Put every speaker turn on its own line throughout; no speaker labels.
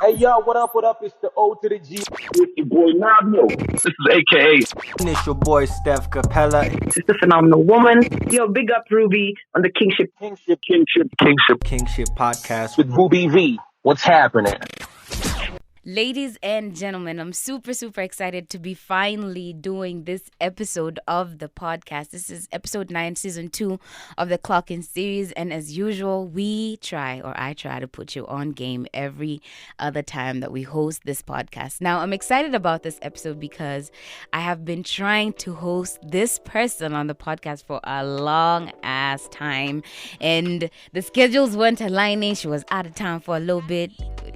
Hey yo, what up, what up? It's the O to the G.
With your boy Nabio. This is AKA.
It's your boy Steph Capella.
It's the phenomenal woman. Yo, big up Ruby on the Kingship
Podcast
with Ruby V. What's happening?
Ladies and gentlemen, I'm super excited to be finally doing this episode of the podcast. This is episode 9, season 2 of the Clock In series. And as usual, I try to put you on game every other time that we host this podcast. Now, I'm excited about this episode because I have been trying to host this person on the podcast for a long ass time. And the schedules weren't aligning. She was out of town for a little bit.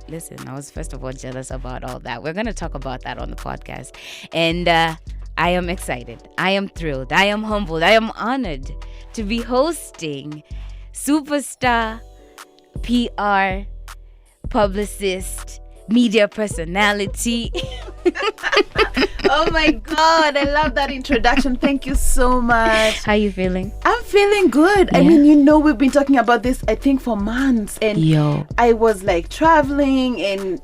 Listen, I was first of all jealous about all that. We're going to talk about that on the podcast. And I am excited. I am thrilled. I am humbled. I am honored to be hosting superstar, PR, publicist, media personality.
Oh my God, I love that introduction. Thank you so much.
How you feeling?
I'm feeling good. Yeah. I mean, we've been talking about this, I think, for months. And I was like traveling and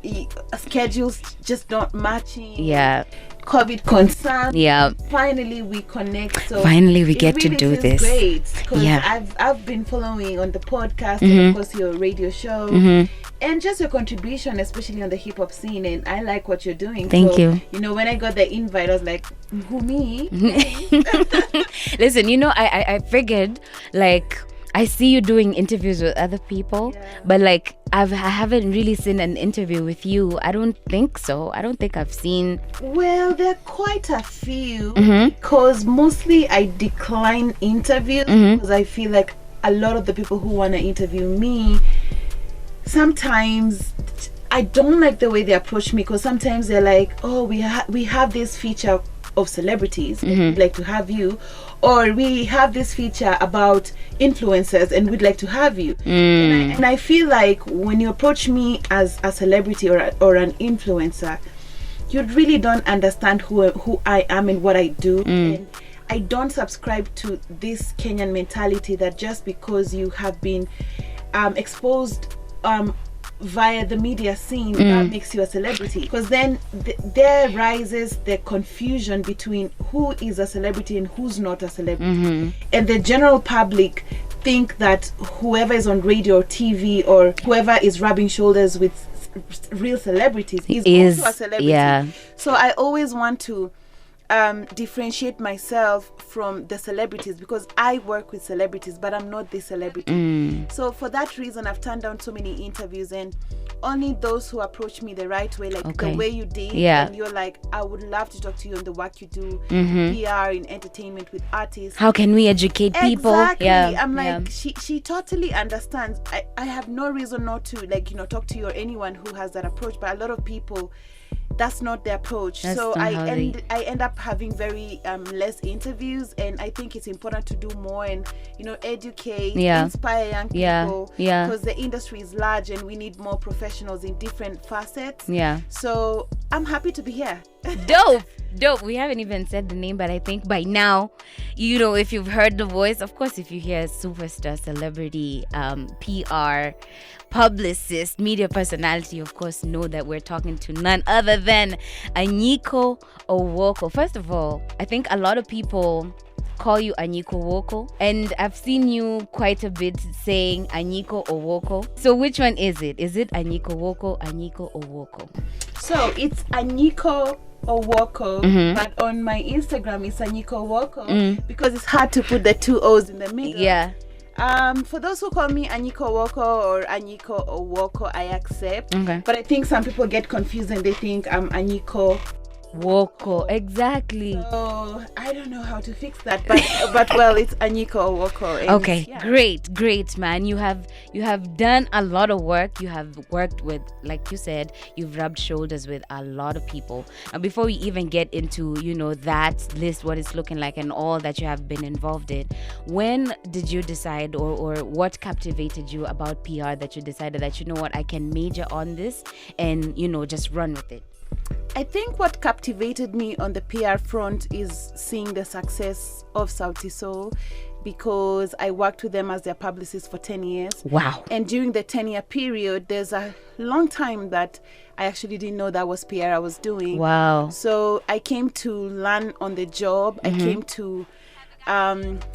schedules just not matching.
Yeah.
COVID concern.
Yeah.
Finally, we connect. So
finally, we get to do this.
Great, because I've been following on the podcast and of course your radio show and just your contribution, especially on the hip hop scene. And I like what you're doing.
Thank you.
When I got the invite, I was like, "Who, me?"
Listen, I figured like. I see you doing interviews with other people, but like I haven't really seen an interview with you. I don't think so. I don't think I've seen.
Well, there are quite a few because mostly I decline interviews because I feel like a lot of the people who want to interview me, sometimes I don't like the way they approach me because sometimes they're like, "Oh, we have this feature of celebrities and we'd like to have you," or "We have this feature about influencers and we'd like to have you." And I feel like when you approach me as a celebrity or an influencer, you really don't understand who I am and what I do. And I don't subscribe to this Kenyan mentality that just because you have been exposed via the media scene, that makes you a celebrity, because then there rises the confusion between who is a celebrity and who's not a celebrity. And the general public think that whoever is on radio or TV or whoever is rubbing shoulders with real celebrities is also a celebrity. So I always want to differentiate myself from the celebrities because I work with celebrities, but I'm not the celebrity. So for that reason, I've turned down so many interviews, and only those who approach me the right way, like the way you did, and you're like, "I would love to talk to you on the work you do, PR in entertainment with artists.
How can we educate people?"
Exactly. I'm like, she totally understands. I have no reason not to talk to you or anyone who has that approach, but a lot of people, that's not the approach. So I end up having very less interviews, and I think it's important to do more and educate, inspire young people, because the industry is large and we need more professionals in different facets. So I'm happy to be here.
Dope. We haven't even said the name, but I think by now, if you've heard the voice, of course, if you hear superstar, celebrity, PR, publicist, media personality, of course, know that we're talking to none other than Anyiko Owoko. First of all, I think a lot of people call you Anyiko Owoko, and I've seen you quite a bit saying Anyiko Owoko. So which one is it? Is it Anyiko Owoko, Anyiko Owoko?
So it's Anyiko Owoko, but on my Instagram it's Anyiko Owoko because it's hard to put the two O's in the middle. For those who call me Anyiko Owoko or Anyiko Owoko, I accept. But I think some people get confused and they think I'm Anyiko
Owoko. Exactly.
So I don't know how to fix that, but well, it's Anyiko Owoko.
Okay, great, man. You have done a lot of work. You have worked with, like you said, you've rubbed shoulders with a lot of people. And before we even get into that list, what it's looking like, and all that you have been involved in, when did you decide, or what captivated you about PR that you decided that I can major on this and just run with it?
I think what captivated me on the PR front is seeing the success of Sauti Sol. because I worked with them as their publicist for 10 years.
Wow.
And during the 10-year period, there's a long time that I actually didn't know that was PR I was doing.
Wow.
So I came to learn on the job. I came to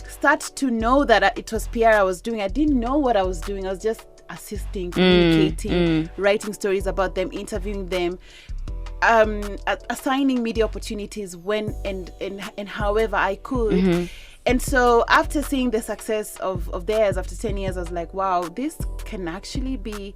start to know that it was PR I was doing. I didn't know what I was doing. I was just assisting, communicating, writing stories about them, interviewing them, assigning media opportunities when and however I could. And so after seeing the success of theirs after 10 years, I was like, wow, this can actually be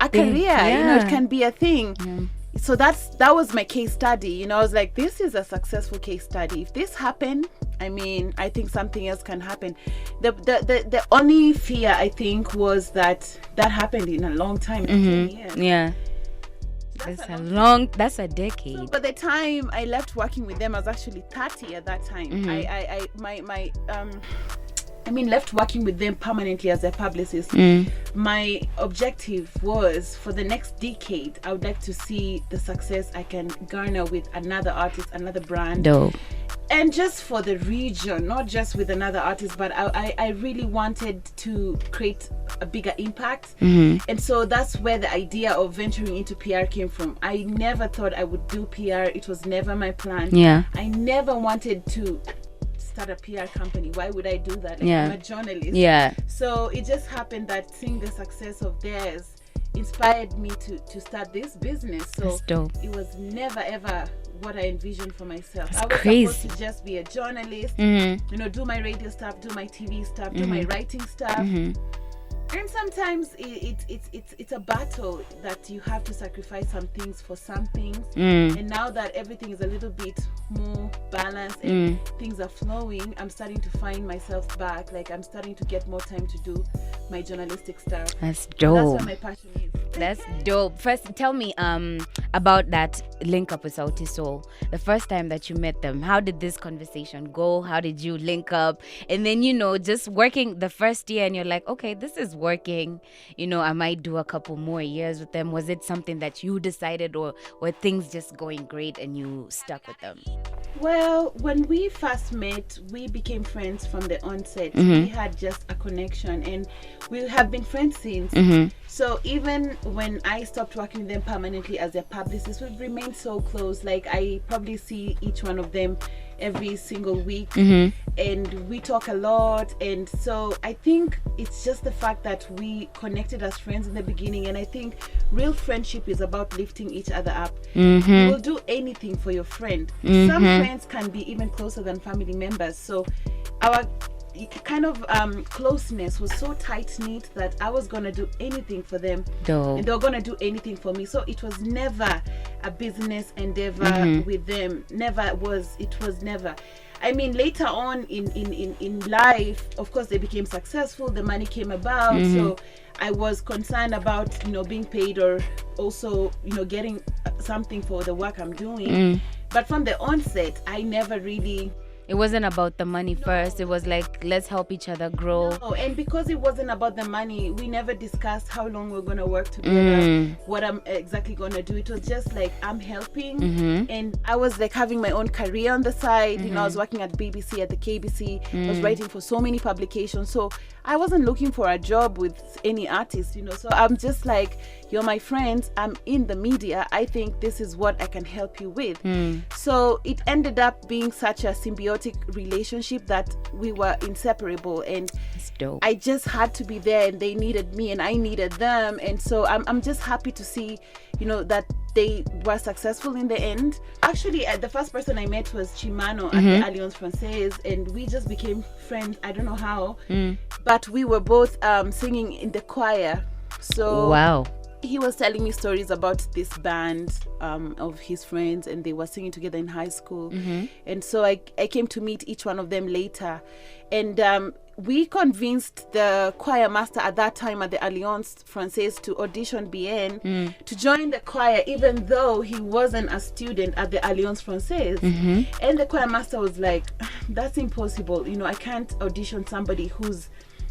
a career. It can be a thing. So that was my case study. I was like, this is a successful case study. If this happened, I think something else can happen. The only fear, I think, was that happened in a long time, 10 years.
Yeah. That's a decade.
So by the time I left working with them, I was actually 30 at that time. Left working with them permanently as a publicist. My objective was, for the next decade, I would like to see the success I can garner with another artist, another brand.
Dope.
And just for the region, not just with another artist, but I really wanted to create a bigger impact. And so that's where the idea of venturing into PR came from. I never thought I would do PR. It was never my plan.
Yeah.
I never wanted to start a PR company. Why would I do that? I'm a journalist.
Yeah.
So it just happened that seeing the success of theirs inspired me to start this business. So
that's dope.
It was never ever what I envisioned for myself.
That's
I was
crazy.
supposed to just be a journalist, do my radio stuff, do my TV stuff, do my writing stuff. And sometimes it's a battle that you have to sacrifice some things for some things. And now that everything is a little bit more balanced and things are flowing, I'm starting to find myself back. Like, I'm starting to get more time to do my journalistic stuff.
That's dope.
And that's where my passion is.
That's dope. First, tell me about that link up with Sauti Sol. The first time that you met them, how did this conversation go? How did you link up? And then, just working the first year and you're like, okay, this is working. I might do a couple more years with them. Was it something that you decided, or were things just going great and you stuck with them?
Well, when we first met, we became friends from the onset. We had just a connection and we have been friends since. So even when I stopped working with them permanently as their publicist, we've remained so close. Like, I probably see each one of them every single week, and we talk a lot. And so I think it's just the fact that we connected as friends in the beginning, and I think real friendship is about lifting each other up. You will do anything for your friend. Some friends can be even closer than family members. So our kind of closeness was so tight-knit that I was gonna do anything for them.
Dope.
And they were gonna do anything for me. So it was never a business endeavor with them. It was never. Later on in life, of course, they became successful, the money came about, so I was concerned about being paid, or also getting something for the work I'm doing. But from the onset, I never really...
It wasn't about the money first. It was like, let's help each other grow.
No, and because it wasn't about the money, we never discussed how long we're going to work together, what I'm exactly going to do. It was just like, I'm helping. And I was like having my own career on the side. I was working at BBC, at the KBC. I was writing for so many publications. So I wasn't looking for a job with any artist, So I'm just like, you're my friends. I'm in the media. I think this is what I can help you with. So it ended up being such a symbiotic relationship that we were inseparable, and I just had to be there, and they needed me and I needed them. And so I'm just happy to see that they were successful in the end. Actually, the first person I met was Chimano at the Alliance Francaise, and we just became friends. I don't know how, but we were both singing in the choir. So
wow.
He was telling me stories about this band of his friends, and they were singing together in high school. And so I came to meet each one of them later, and we convinced the choir master at that time at the Alliance Francaise to audition BN to join the choir, even though he wasn't a student at the Alliance Francaise. And the choir master was like, that's impossible. I can't audition somebody who's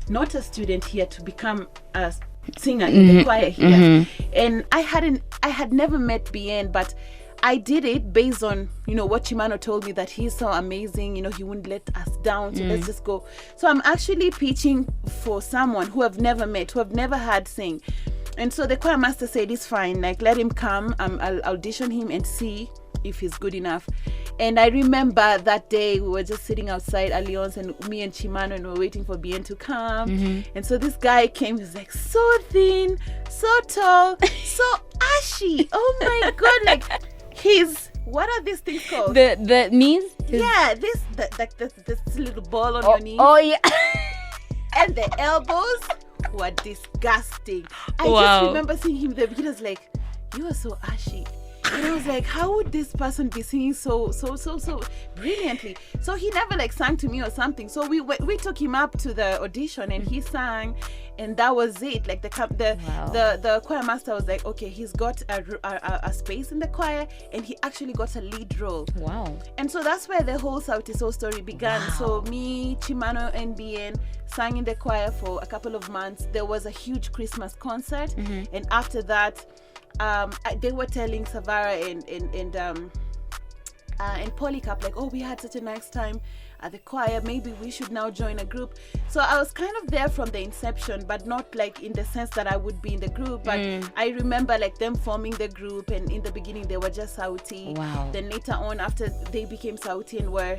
not a student here to become a singer in the choir here. And I had never met BN, but I did it based on, what Chimano told me, that he's so amazing, he wouldn't let us down, so let's just go. So I'm actually pitching for someone who I've never met, who I've never had sing. And so the choir master said, it's fine, like, let him come, I'll audition him and see if he's good enough. And I remember that day we were just sitting outside Alliance, and me and Chimano, and we were waiting for Bien to come. And so this guy came, he was like, so thin, so tall, so ashy. Oh my God, like, what are these things called?
The knees?
Yeah, this little ball on your knee.
Oh yeah.
And the elbows were disgusting. I
Wow.
just remember seeing him there. He was like, you are so ashy. And I was like, how would this person be singing so brilliantly? So he never like sang to me or something. So we took him up to the audition, and he sang, and that was it. Like the choir master was like, okay, he's got a space in the choir, and he actually got a lead role.
Wow.
And so that's where the whole Sauti Sol story began.
Wow.
So me, Chimano, and Bien sang in the choir for a couple of months. There was a huge Christmas concert, and after that, they were telling Savara and Polycarp, like, oh, we had such a nice time at the choir, maybe we should now join a group. So I was kind of there from the inception, but not like in the sense that I would be in the group. But I remember like them forming the group, and in the beginning they were just Sauti.
Wow.
Then later on, after they became Sauti and were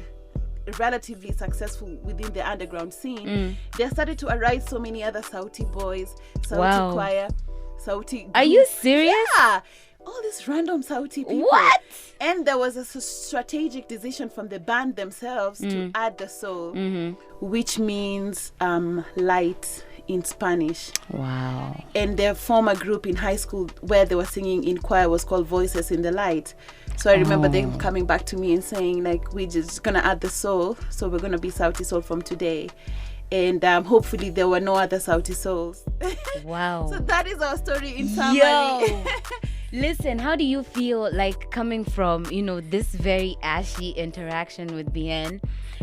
relatively successful within the underground scene, there started to arise so many other Sauti boys, Sauti
Wow.
choir, Sauti.
Are you serious?
Yeah, all these random Sauti people.
What?
And there was a strategic decision from the band themselves to add the soul, which means light in Spanish.
Wow.
And their former group in high school where they were singing in choir was called Voices in the Light. So I remember them coming back to me and saying, like, we're just gonna add the soul, so we're gonna be Sauti Sol from today. And hopefully there were no other Sauti Sols.
Wow.
So that is our story in summary.
Yo. Listen, how do you feel like coming from, this very ashy interaction with Bien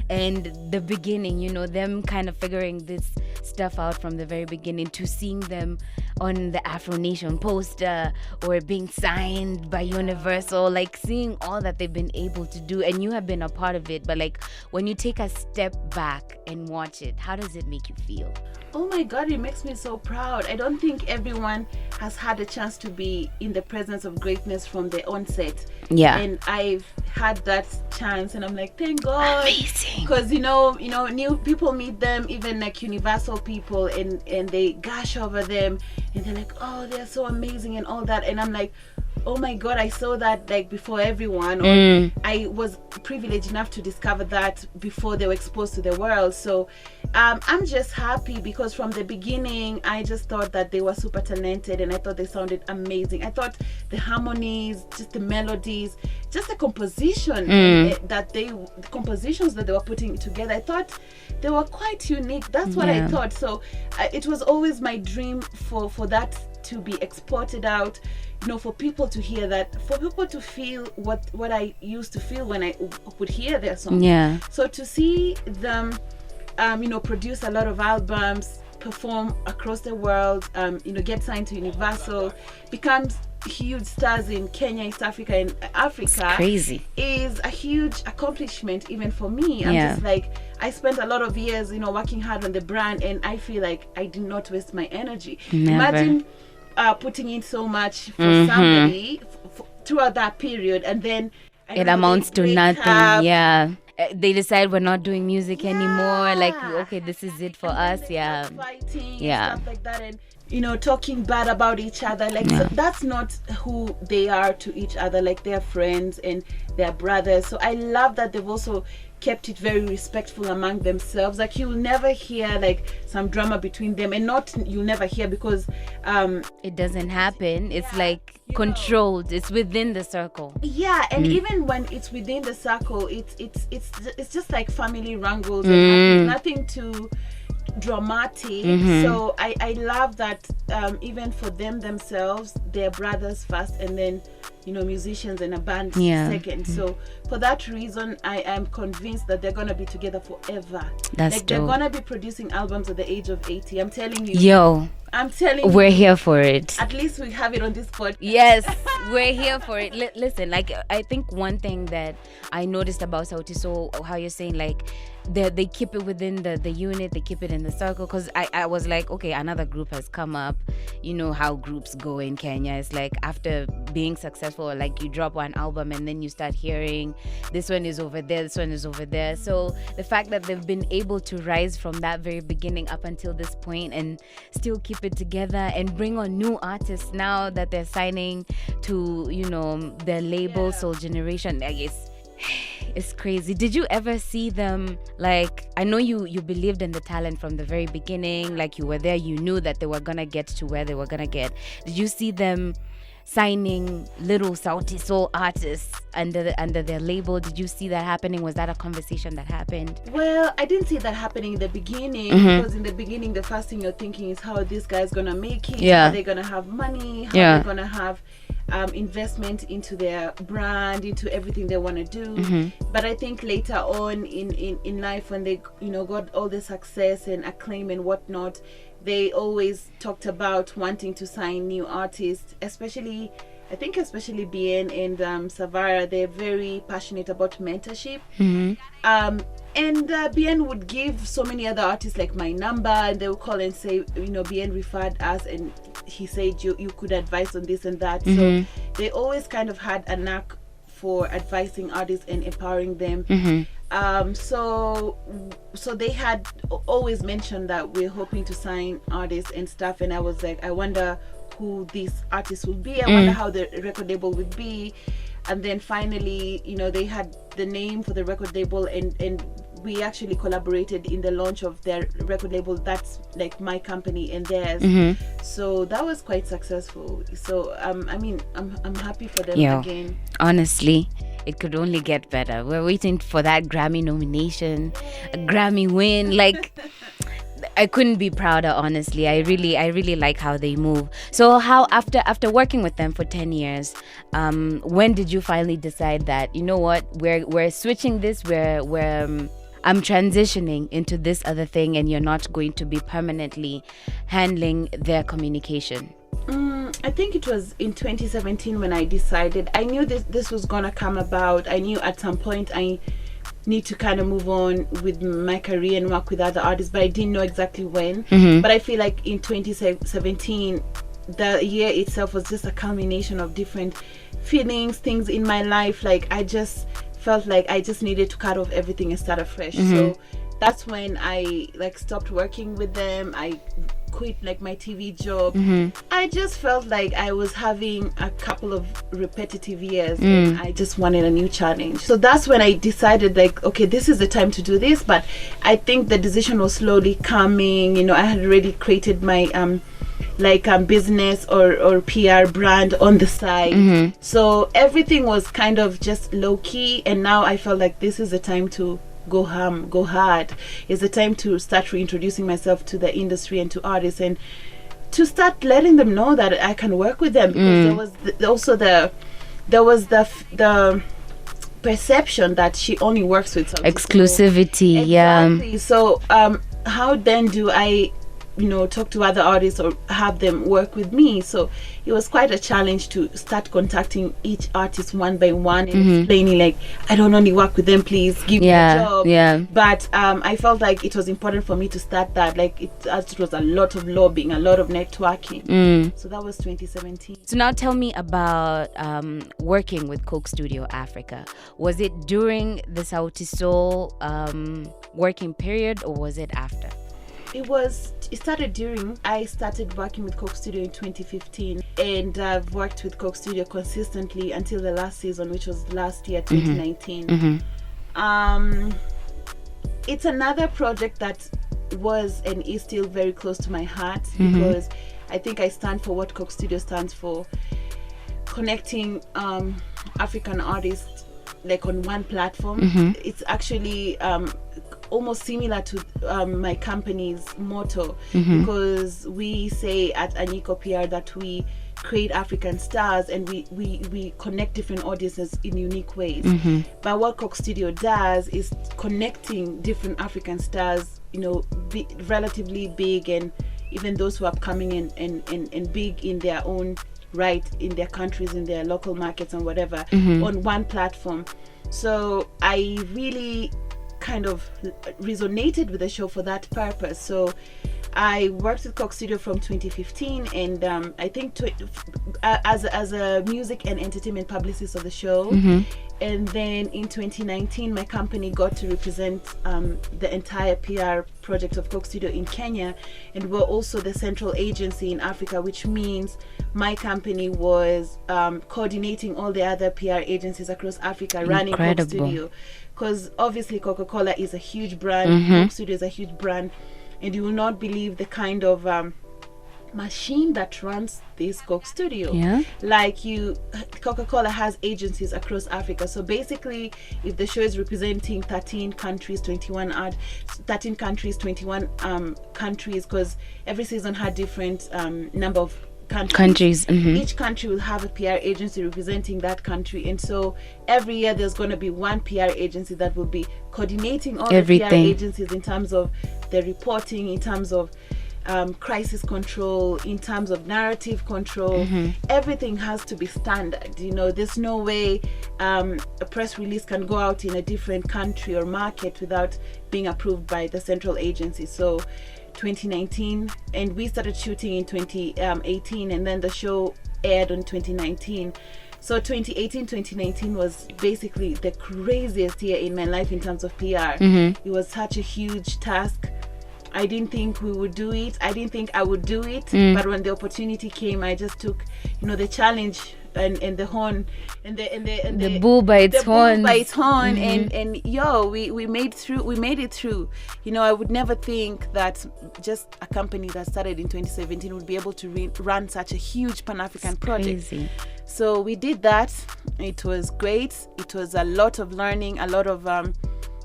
and the beginning, them kind of figuring this stuff out from the very beginning, to seeing them on the Afro Nation poster or being signed by Universal, like seeing all that they've been able to do, and you have been a part of it, but like when you take a step back and watch it, how does it make you feel?
Oh my God, it makes me so proud. I don't think everyone has had a chance to be in the presence of greatness from the onset.
Yeah.
And I've had that chance, and I'm like, thank God.
Amazing.
Because new people meet them, even like Universal people, and they gush over them, and they're like, oh, they're so amazing and all that. And I'm like, oh my God, I saw that like before everyone, or I was privileged enough to discover that before they were exposed to the world. So I'm just happy, because from the beginning I just thought that they were super talented, and I thought they sounded amazing. I thought the harmonies, just the melodies, just the composition the compositions that they were putting together, I thought they were quite unique. That's what I thought. So it was always my dream for that to be exported out, for people to hear that, for people to feel what I used to feel when I would hear their songs.
Yeah.
So to see them, produce a lot of albums, perform across the world, get signed to Universal, becomes huge stars in Kenya, East Africa, and Africa.
It's crazy.
Is a huge accomplishment even for me. I'm just like, I spent a lot of years, working hard on the brand, and I feel like I did not waste my energy.
Never.
Imagine putting in so much for somebody throughout that period, and then
it amounts to nothing. Yeah. They decide we're not doing music anymore. Like, okay, this is it for us. Yeah.
Fighting and stuff like that, and talking bad about each other. Like, so that's not who they are to each other. Like, they're friends and they're brothers. So I love that they've also kept it very respectful among themselves. Like, you'll never hear like some drama between them, and you'll never hear because
it doesn't happen. It's like controlled. It's within the circle.
Yeah, and even when it's within the circle, it's just like family wrangles and nothing too dramatic. So I love that even for them themselves, they're brothers first, and then musicians and a band second. So for that reason, I am convinced that they're gonna be together forever.
That's
like,
dope.
they're gonna be producing albums at the age of 80. I'm telling you.
Yo,
I'm telling you.
we're here for it.
At least we have it on this podcast.
Yes, we're here for it. Listen, like, I think one thing that I noticed about Sauti Sol, how you're saying, like, they keep it within the unit, they keep it in the circle, because I was like, okay, another group has come up. You know how groups go in Kenya. It's like after being successful, like you drop one album and then you start hearing this one is over there, this one is over there. So the fact that they've been able to rise from that very beginning up until this point and still keep it together and bring on new artists now that they're signing to, you know, their label, Soul Generation, I guess. It's crazy. Did you ever see them, like, I know you believed in the talent from the very beginning, like you were there, you knew that they were gonna get to where they were gonna get. Did you see them signing little Sauti Sol artists under their label? Did you see that happening? Was that a conversation that happened?
Well, I didn't see that happening in the beginning, because in the beginning the first thing you're thinking is how are these guys gonna make it?
Yeah.
Are they gonna have money? How are they gonna have investment into their brand, into everything they want to do? But I think later on in life, when they, you know, got all the success and acclaim and whatnot, they always talked about wanting to sign new artists, especially Bien and Savara. They're very passionate about mentorship. And Bien would give so many other artists like my number, and they would call and say, you know, Bien referred us and he said you could advise on this and that. So they always kind of had a knack for advising artists and empowering them. So they had always mentioned that we're hoping to sign artists and stuff, and I was like, I wonder who these artists will be. I wonder how the record label would be. And then finally, you know, they had the name for the record label, and we actually collaborated in the launch of their record label. That's like my company and theirs. So that was quite successful. So I mean, I'm happy for them again.
Honestly, it could only get better. We're waiting for that Grammy nomination, a Grammy win. Like, I couldn't be prouder, honestly. I really like how they move. So how, after working with them for 10 years, when did you finally decide that, you know what, we're switching this, I'm transitioning into this other thing, and you're not going to be permanently handling their communication?
I think it was in 2017 when I decided. I knew this was gonna come about. I knew at some point I need to kind of move on with my career and work with other artists, but I didn't know exactly when. But I feel like in 2017, the year itself was just a culmination of different feelings, things in my life. Like, I just felt like I just needed to cut off everything and start afresh. So that's when I like stopped working with them. I quit like my TV job. I just felt like I was having a couple of repetitive years and I just wanted a new challenge. So that's when I decided, like, okay, this is the time to do this. But I think the decision was slowly coming. You know, I had already created my business or PR brand on the side. So everything was kind of just low key, and now I felt like this is the time to go hard. It's the time to start reintroducing myself to the industry and to artists, and to start letting them know that I can work with them, because there was the perception that she only works with some
exclusivity.
Exactly. So how then do I, you know, talk to other artists or have them work with me? So it was quite a challenge to start contacting each artist one by one and explaining, like, I don't only work with them, please give me a job. But I felt like it was important for me to start that. Like, it was a lot of lobbying, a lot of networking. So that was 2017.
So now tell me about working with Coke Studio Africa. Was it during the Sauti Sol working period, or was it after?
It started during. I started working with Coke Studio in 2015, and I've worked with Coke Studio consistently until the last season, which was last year, 2019. It's another project that was and is still very close to my heart, because I think I stand for what Coke Studio stands for: connecting African artists like on one platform. It's actually almost similar to my company's motto, because we say at Anyiko PR that we create African stars, and we connect different audiences in unique ways. But what Coke Studio does is connecting different African stars, you know, relatively big, and even those who are upcoming and big in their own right in their countries, in their local markets and whatever, on one platform. So I really kind of resonated with the show for that purpose. So I worked with Coke Studio from 2015, and I think as a music and entertainment publicist of the show. And then in 2019, my company got to represent the entire PR project of Coke Studio in Kenya, and we're also the central agency in Africa, which means my company was coordinating all the other PR agencies across Africa, running Coke Studio. Because obviously Coca-Cola is a huge brand, Coke Studio is a huge brand, and you will not believe the kind of machine that runs this Coke Studio. Like Coca-Cola has agencies across Africa. So basically, if the show is representing 13 countries, 21 countries, because every season had different number of countries. Each country will have a PR agency representing that country, and so every year there's going to be one PR agency that will be coordinating all the PR agencies in terms of the reporting, in terms of crisis control, in terms of narrative control. Everything has to be standard. There's no way a press release can go out in a different country or market without being approved by the central agency. So 2019, and we started shooting in 2018, and then the show aired in 2019. So 2018-2019 was basically the craziest year in my life in terms of PR. It was such a huge task. I didn't think we would do it. I didn't think I would do it. But when the opportunity came, I just took, the challenge and the horn and the
bull by its horn.
And we made it through. I would never think that just a company that started in 2017 would be able to run such a huge Pan-African project.
Crazy.
So we did that. It was great. It was a lot of learning, a lot of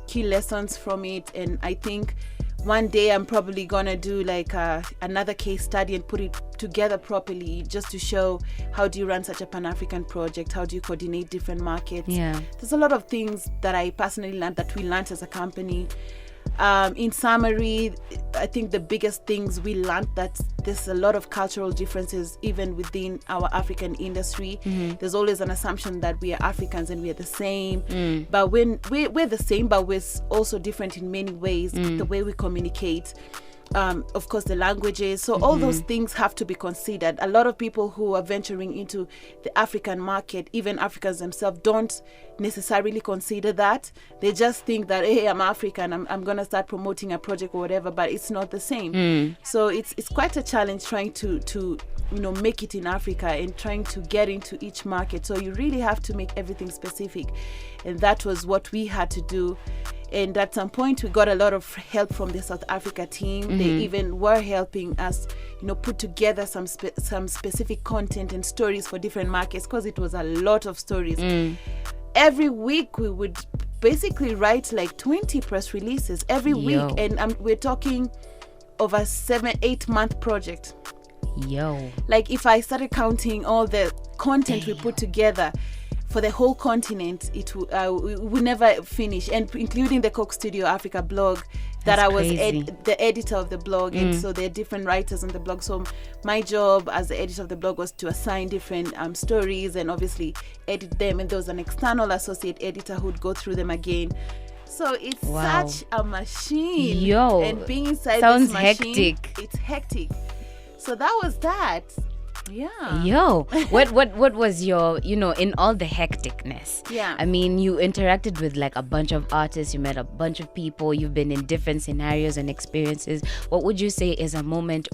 key lessons from it, and I think one day I'm probably gonna do like another case study and put it together properly, just to show how do you run such a Pan-African project, how do you coordinate different markets. There's a lot of things that I personally learned, that we learned as a company. In summary, I think the biggest things we learned, that there's a lot of cultural differences even within our African industry. There's always an assumption that we are Africans and we are the same, but when we're the same, but we're also different in many ways. The way we communicate, of course, the languages. So all those things have to be considered. A lot of people who are venturing into the African market, even Africans themselves, don't necessarily consider that. They just think that, hey, I'm African, I'm gonna start promoting a project or whatever, but it's not the same. So it's quite a challenge trying to make it in Africa and trying to get into each market. So you really have to make everything specific, and that was what we had to do. And at some point we got a lot of help from the South Africa team. They even were helping us put together some specific content and stories for different markets, because it was a lot of stories. Every week we would basically write like 20 press releases every week, and we're talking of a 7-8 month project. Like if I started counting all the content we put together for the whole continent, it would never finish, and including the Coke Studio Africa blog, that I was the editor of the blog. And so there are different writers on the blog. So my job as the editor of the blog was to assign different stories and obviously edit them, and there was an external associate editor who would go through them again. So it's such a machine. And being inside this machine,
hectic.
It's hectic. So that was that.
What was your, in all the hecticness? I mean, you interacted with like a bunch of artists, you met a bunch of people, you've been in different scenarios and experiences. What would you say is a moment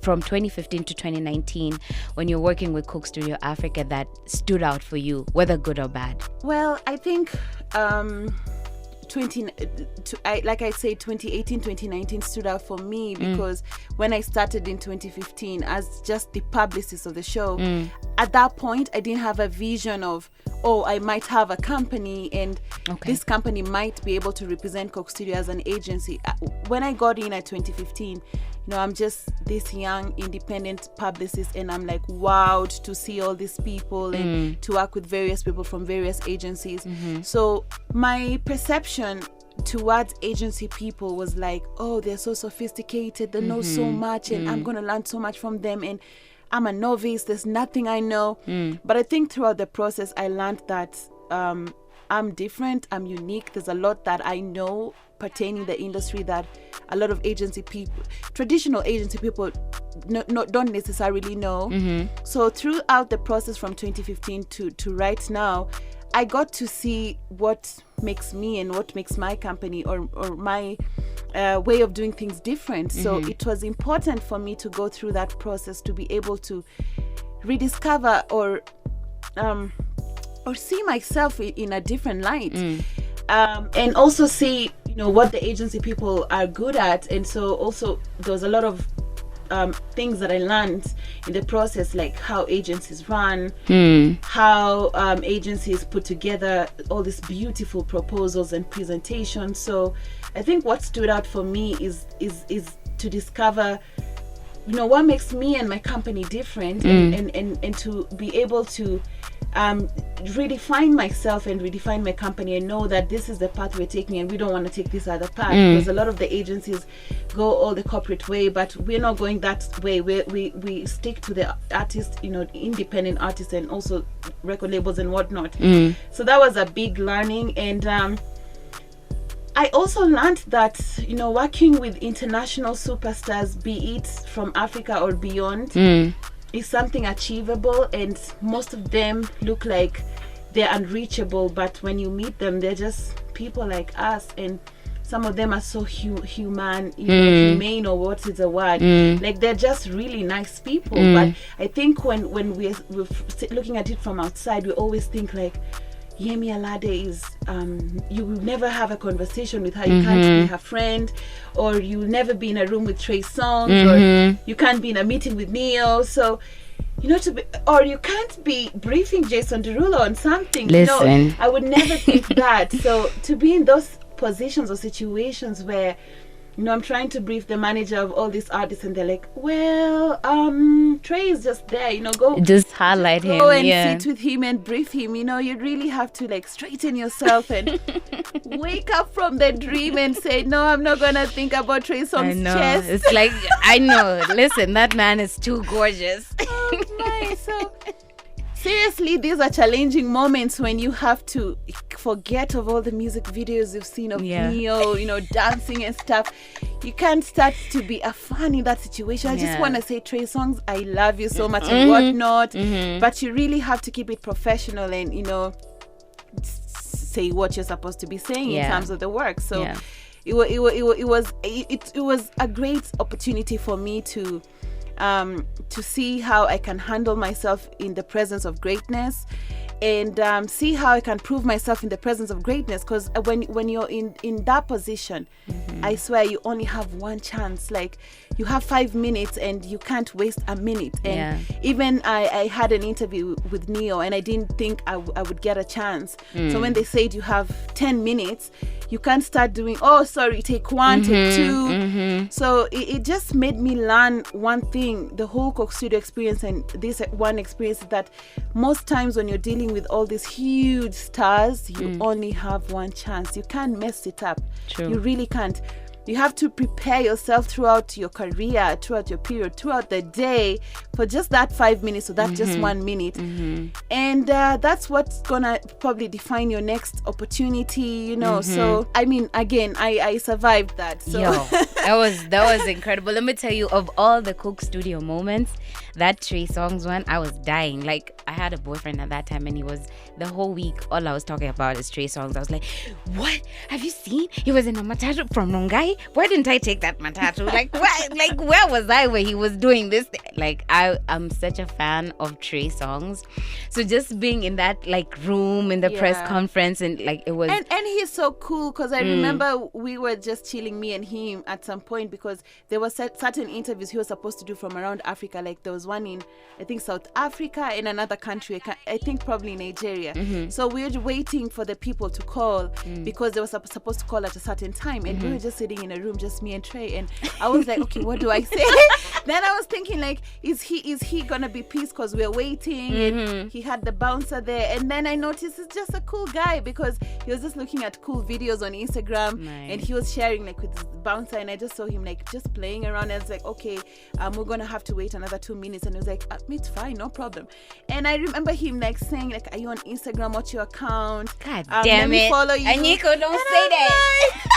from 2015 to 2019 when you're working with Coke Studio Africa that stood out for you, whether good or bad?
Well, I think like I say, 2018, 2019 stood out for me because when I started in 2015 as just the publicist of the show, at that point I didn't have a vision of, I might have a company and this company might be able to represent Coke Studio as an agency. When I got in at 2015, I'm just this young independent publicist, and I'm like wowed to see all these people and to work with various people from various agencies. So my perception towards agency people was like, they're so sophisticated, they know so much, and I'm gonna learn so much from them. And I'm a novice. There's nothing I know. But I think throughout the process, I learned that I'm different. I'm unique. There's a lot that I know pertaining the industry that a lot of agency people, traditional agency people, don't necessarily know. So throughout the process from 2015 to right now, I got to see what makes me and what makes my company or my way of doing things different. So it was important for me to go through that process to be able to rediscover or see myself in a different light, and also see, you know, what the agency people are good at. And so also there was a lot of things that I learned in the process, like how agencies run, how agencies put together all these beautiful proposals and presentations. So I think what stood out for me is to discover, you know, what makes me and my company different, and to be able to redefine myself and redefine my company and know that this is the path we're taking and we don't want to take this other path, because a lot of the agencies go all the corporate way, but we're not going that way. We stick to the artist, you know, independent artists and also record labels and whatnot. So that was a big learning. And I also learned that, you know, working with international superstars, be it from Africa or beyond, is something achievable, and most of them look like they're unreachable, but when you meet them, they're just people like us, and some of them are so human, you know, humane, or what is the word, like they're just really nice people. But I think when we're looking at it from outside, we always think like, Yemi Alade is, you will never have a conversation with her, you can't be her friend, or you'll never be in a room with Trey Songz, or you can't be in a meeting with Neo. So, you know, or you can't be briefing Jason Derulo on something.
Listen.
You know, I would never think that. So to be in those positions or situations where, you know, I'm trying to brief the manager of all these artists, and they're like, well, Trey is just there, you know,
just highlight him,
go and sit with him and brief him. You know, you really have to like straighten yourself and wake up from the dream and say, no, I'm not gonna think about Trey Songz's chest.
It's like, I know, listen, that man is too gorgeous.
Oh my, so seriously, these are challenging moments when you have to forget of all the music videos you've seen of Neo, you know, dancing and stuff. You can't start to be a fan in that situation. I just want to say, Trey Songz, I love you so much and whatnot. But you really have to keep it professional and, you know, say what you're supposed to be saying in terms of the work. So it was a great opportunity for me to see how I can handle myself in the presence of greatness, and see how I can prove myself in the presence of greatness. Because when you're in that position, I swear you only have one chance. Like, you have 5 minutes and you can't waste a minute. And even I had an interview with Neo, and I didn't think I would get a chance. So when they said you have 10 minutes, you can't start doing, oh, sorry, take one, take two. So it just made me learn one thing, the whole Coke Studio experience, and this one experience, is that most times when you're dealing with all these huge stars, you only have one chance. You can't mess it up.
True.
You really can't. You have to prepare yourself throughout your career, throughout your period, throughout the day, for just that 5 minutes, or that just 1 minute. And that's what's gonna probably define your next opportunity, you know. So I mean, again, I survived that. So
that was incredible. Let me tell you, of all the Coke Studio moments, that Trey Songz one, I was dying. Like, I had a boyfriend at that time, and he was, the whole week, all I was talking about is Trey Songz. I was like, what? Have you seen? He was in a matatu from Rongai. Why didn't I take that matatu? Like, what? Like, where was I when he was doing this? Like, I'm such a fan of Trey Songz. So just being in that like room in the press conference, and like, it was,
and he's so cool, because I remember we were just chilling, me and him, at some point, because there were certain interviews he was supposed to do from around Africa. Like, there was one in, I think, South Africa, in another country, I think probably Nigeria. So we were waiting for the people to call, because they were supposed to call at a certain time, and we were just sitting sitting in a room, just me and Trey, and I was like, okay, what do I say? Then I was thinking, like, is he gonna be pissed because we're waiting? And he had the bouncer there, and then I noticed he's just a cool guy because he was just looking at cool videos on Instagram, and he was sharing like with his bouncer, and I just saw him like just playing around, and I was like, okay, we're gonna have to wait another 2 minutes, and he was like, it's fine, no problem. And I remember him like saying, like, are you on Instagram? What's your account?
God
Let
damn
me
it.
follow you.
Anyiko, don't say that.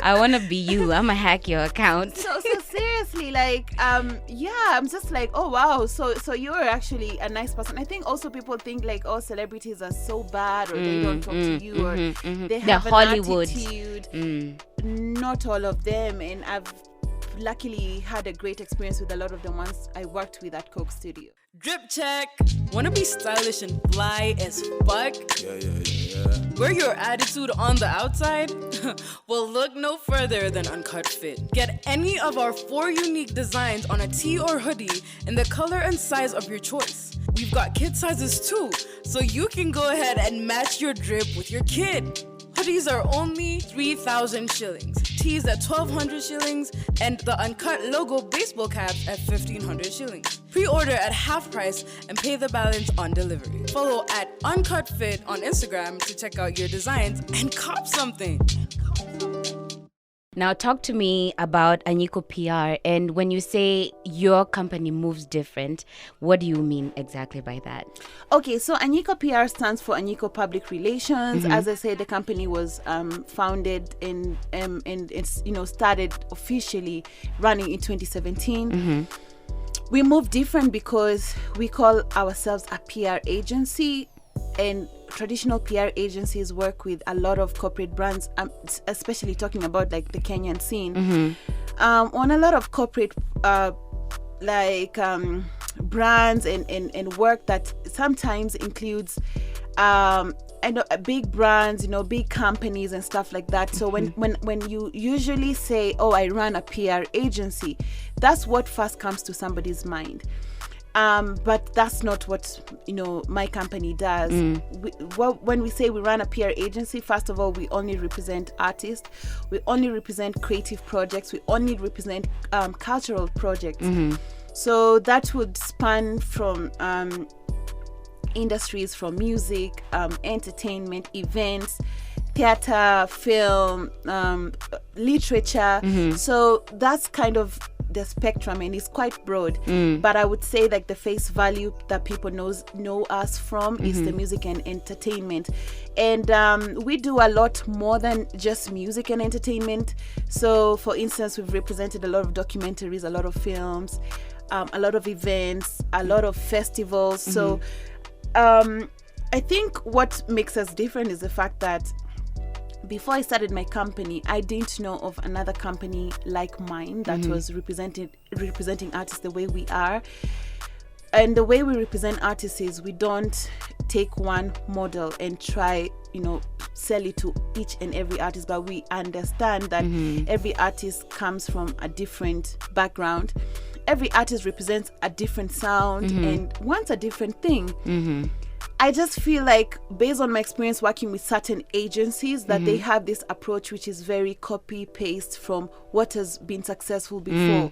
I want to be you. I'm going to hack your account.
So seriously, like, I'm just like, oh, wow. So you're actually a nice person. I think also people think like, oh, celebrities are so bad, or they don't talk to you, or they have an
Hollywood
attitude. Not all of them. And I've luckily had a great experience with a lot of the ones I worked with at Coke Studio.
Drip check. Wanna be stylish and fly as fuck? Yeah. Wear your attitude on the outside? Well, look no further than Uncut Fit. Get any of our 4 unique designs on a tee or hoodie in the color and size of your choice. We've got kid sizes too, so you can go ahead and match your drip with your kid. Hoodies are only 3,000 shillings, tees at 1,200 shillings, and the Uncut logo baseball caps at 1,500 shillings. Pre-order at half price and pay the balance on delivery. Follow at Uncut Fit on Instagram to check out your designs and cop something.
Now talk to me about Anyiko PR, and when you say your company moves different, what do you mean exactly by that?
Okay, so Anyiko PR stands for Anyiko Public Relations. As I said, the company was founded and it's started officially running in 2017. We move different because we call ourselves a PR agency, and traditional PR agencies work with a lot of corporate brands, especially talking about like the Kenyan scene, on a lot of corporate brands and work that sometimes includes big brands, big companies and stuff like that. So when you usually say, oh, I run a PR agency, that's what first comes to somebody's mind. But that's not what my company does. When we say we run a PR agency, first of all, we only represent artists, we only represent creative projects, we only represent cultural projects. So that would span from industries from music, entertainment, events, theater, film, literature. So that's kind of the spectrum, and it's quite broad. But I would say like the face value that people know us from is the music and entertainment. And we do a lot more than just music and entertainment. So for instance, we've represented a lot of documentaries, a lot of films, a lot of events, a lot of festivals. So I think what makes us different is the fact that before I started my company, I didn't know of another company like mine that was representing artists the way we are. And the way we represent artists is we don't take one model and try, sell it to each and every artist, but we understand that every artist comes from a different background. Every artist represents a different sound and wants a different thing. I just feel like, based on my experience working with certain agencies, that they have this approach which is very copy-paste from what has been successful before.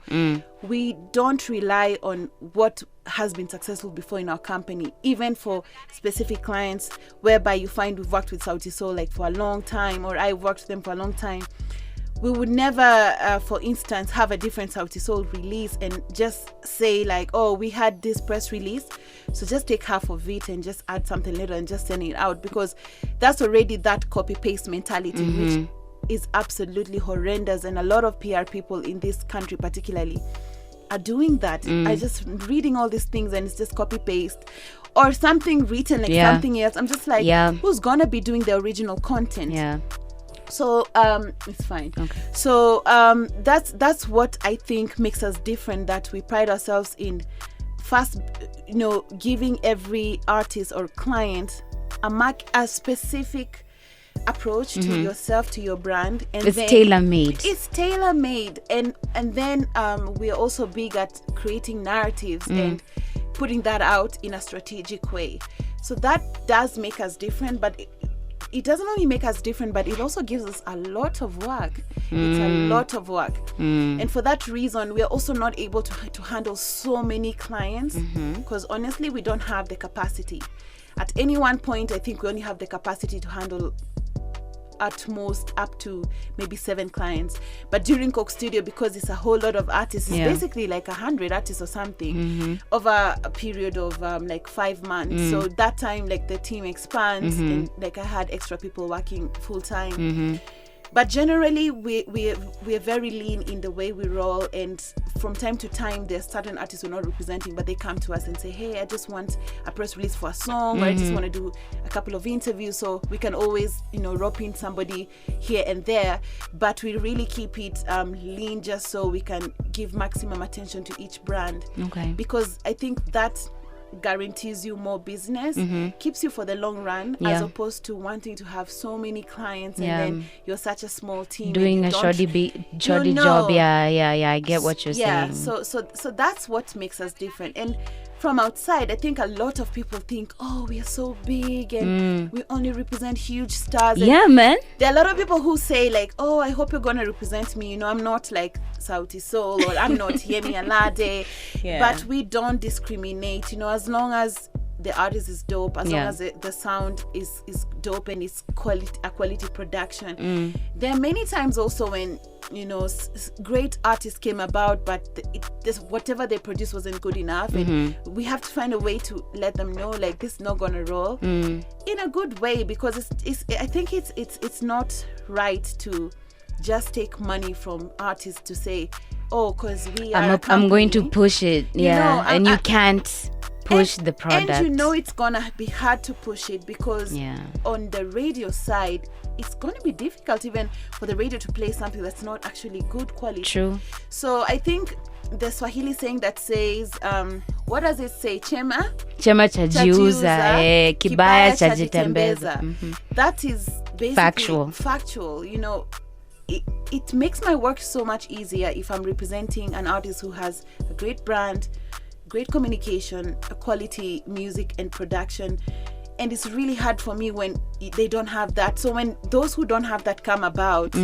We don't rely on what has been successful before in our company, even for specific clients, whereby you find we've worked with Sauti Sol like for a long time, or I worked with them for a long time. We would never, for instance, have a different Sauti Sol release and just say like, oh, we had this press release, so just take half of it and just add something little and just send it out, because that's already that copy-paste mentality, which is absolutely horrendous. And a lot of PR people in this country particularly are doing that. I just reading all these things and it's just copy-paste or something written like something else. I'm just like, who's gonna be doing the original content? So it's fine. Okay. So that's what I think makes us different, that we pride ourselves in first, giving every artist or client a specific approach to yourself, to your brand, and
it's tailor-made.
It's tailor-made, and then we're also big at creating narratives and putting that out in a strategic way. So that does make us different, but it doesn't only make us different, but it also gives us a lot of work. It's a lot of work. And for that reason, we are also not able to handle so many clients because honestly, we don't have the capacity. At any one point, I think we only have the capacity to handle at most up to maybe 7 clients. But during Coke Studio, because it's a whole lot of artists, it's basically like 100 artists or something over a period of like 5 months. So that time, like the team expands and like I had extra people working full time. But generally, we're very lean in the way we roll, and from time to time, there's certain artists we're not representing, but they come to us and say, hey, I just want a press release for a song, or I just want to do a couple of interviews. So we can always, rope in somebody here and there, but we really keep it lean just so we can give maximum attention to each brand. Okay. Because I think that guarantees you more business, keeps you for the long run, as opposed to wanting to have so many clients and then you're such a small team
doing a shoddy job. I get what you're saying.
So that's what makes us different. And from outside, I think a lot of people think, oh, we are so big and we only represent huge stars. And
man.
There are a lot of people who say like, oh, I hope you're going to represent me. I'm not like Sauti Sol or I'm not Yemi Alade. But we don't discriminate, as long as the artist is dope, as long as the sound is dope and it's a quality production. There are many times also when great artists came about, but whatever they produced wasn't good enough, and we have to find a way to let them know like this is not gonna roll in a good way, because I think it's not right to just take money from artists to say, oh, because we are
I'm going to push it, and you can't push the product.
And it's gonna be hard to push it because on the radio side, it's gonna be difficult even for the radio to play something that's not actually good quality.
True. So
I think the Swahili saying that says, what does it say? Chema
chajiuza, kibaya chajitembeza.
That is basically factual. It makes my work so much easier if I'm representing an artist who has a great brand, great communication, a quality music and production. And it's really hard for me when they don't have that. So when those who don't have that come about,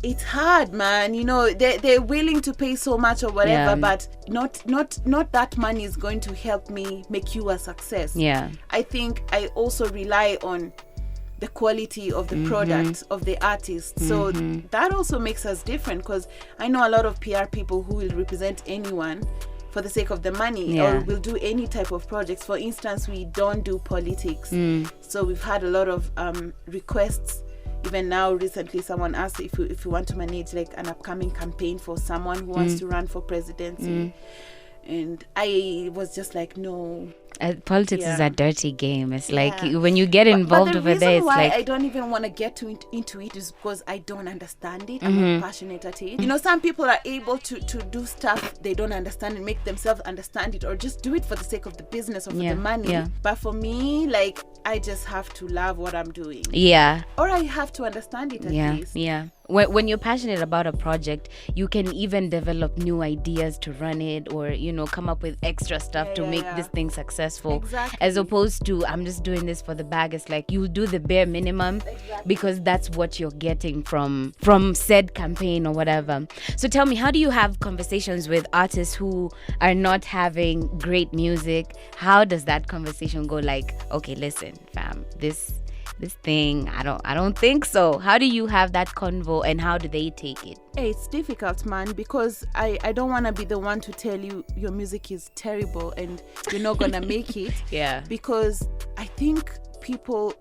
it's hard, man. They're willing to pay so much or whatever, but not that money is going to help me make you a success. I think I also rely on the quality of the product of the artist. So that also makes us different, because I know a lot of PR people who will represent anyone for the sake of the money, or will do any type of projects. For instance, we don't do politics. So we've had a lot of requests. Even now, recently, someone asked if we want to manage like an upcoming campaign for someone who wants to run for presidency. And I was just like, no.
Politics is a dirty game. It's like when you get involved over there, it's like...
I don't even want to get into it is because I don't understand it. I'm not passionate at it. Some people are able to do stuff they don't understand and make themselves understand it, or just do it for the sake of the business or for the money. But for me, like, I just have to love what I'm doing. Or I have to understand it at least.
When you're passionate about a project, you can even develop new ideas to run it, or come up with extra stuff to make this thing successful.
Exactly.
As opposed to, I'm just doing this for the bag. It's like you'll do the bare minimum because that's what you're getting from said campaign or whatever. So tell me, how do you have conversations with artists who are not having great music? How does that conversation go? Like, okay, listen, fam, this thing, I don't think so. How do you have that convo, and how do they take it?
It's difficult, man, because I don't want to be the one to tell you your music is terrible and you're not gonna make it. Because I think people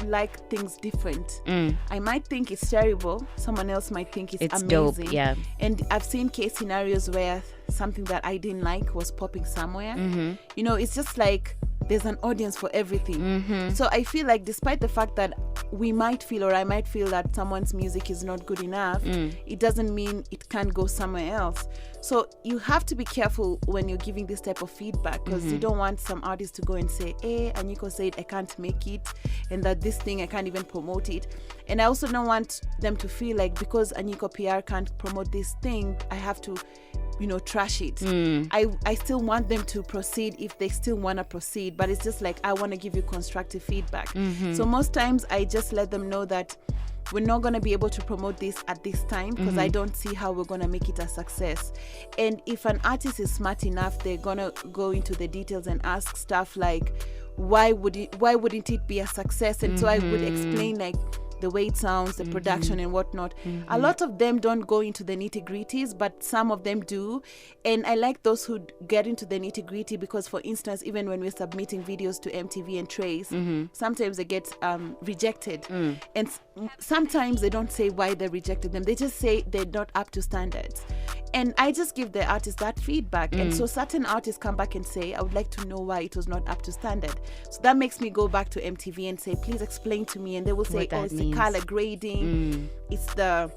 like things different. I might think it's terrible, someone else might think it's amazing.
Dope.
And I've seen case scenarios where something that I didn't like was popping somewhere. It's just like there's an audience for everything. So I feel like despite the fact that we might feel, or I might feel, that someone's music is not good enough, it doesn't mean it can't go somewhere else. So you have to be careful when you're giving this type of feedback, because you don't want some artist to go and say, hey, Anyiko said I can't make it, and that this thing I can't even promote it. And I also don't want them to feel like because Anyiko PR can't promote this thing, I have to trash it. I still want them to proceed if they still want to proceed, but it's just like, I want to give you constructive feedback. So most times I just let them know that we're not going to be able to promote this at this time because I don't see how we're going to make it a success. And if an artist is smart enough, they're going to go into the details and ask stuff like, why wouldn't it be a success? And so I would explain like the way it sounds, the production and whatnot. A lot of them don't go into the nitty-gritties, but some of them do. And I like those who get into the nitty-gritty because, for instance, even when we're submitting videos to MTV and Trace, sometimes they get rejected. And sometimes they don't say why they rejected them. They just say they're not up to standards. And I just give the artist that feedback. And so certain artists come back and say, I would like to know why it was not up to standard. So that makes me go back to MTV and say, please explain to me. And they will say, it's the color grading, it's I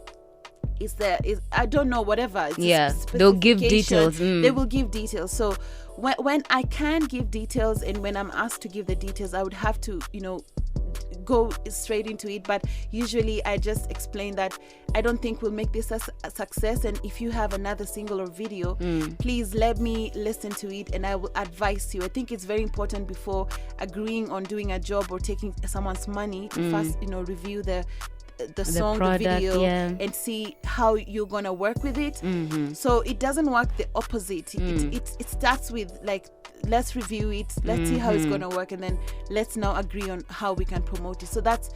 don't know, whatever. It's
they'll give details.
They will give details. So when I can give details and when I'm asked to give the details, I would have to, go straight into it. But usually I just explain that I don't think we'll make this a success, and if you have another single or video, please let me listen to it and I will advise you. I think it's very important before agreeing on doing a job or taking someone's money to first review the song,
product,
the video,
yeah,
and see how you're gonna work with it. So it doesn't work the opposite. It starts with like, let's review it, let's see how it's gonna work, and then let's now agree on how we can promote it. So that's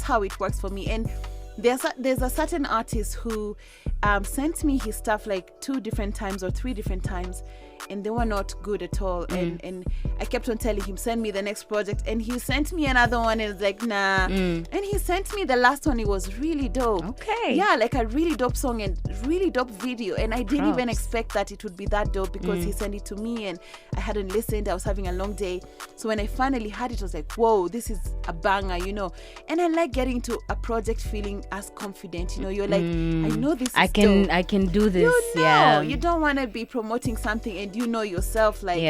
how it works for me. And there's a certain artist who sent me his stuff like 2 different times or 3 different times, and they were not good at all. And I kept on telling him, send me the next project, and he sent me another one and it's like, nah. And he sent me the last one. It was really dope.
Okay.
Yeah, like a really dope song and really dope video, and I didn't even expect that it would be that dope because he sent it to me and I hadn't listened. I was having a long day, so when I finally had it, I was like, whoa, this is a banger, and I like getting to a project feeling as confident. You're like, I know this is dope.
I can do this.
You don't want to be promoting something and yourself like,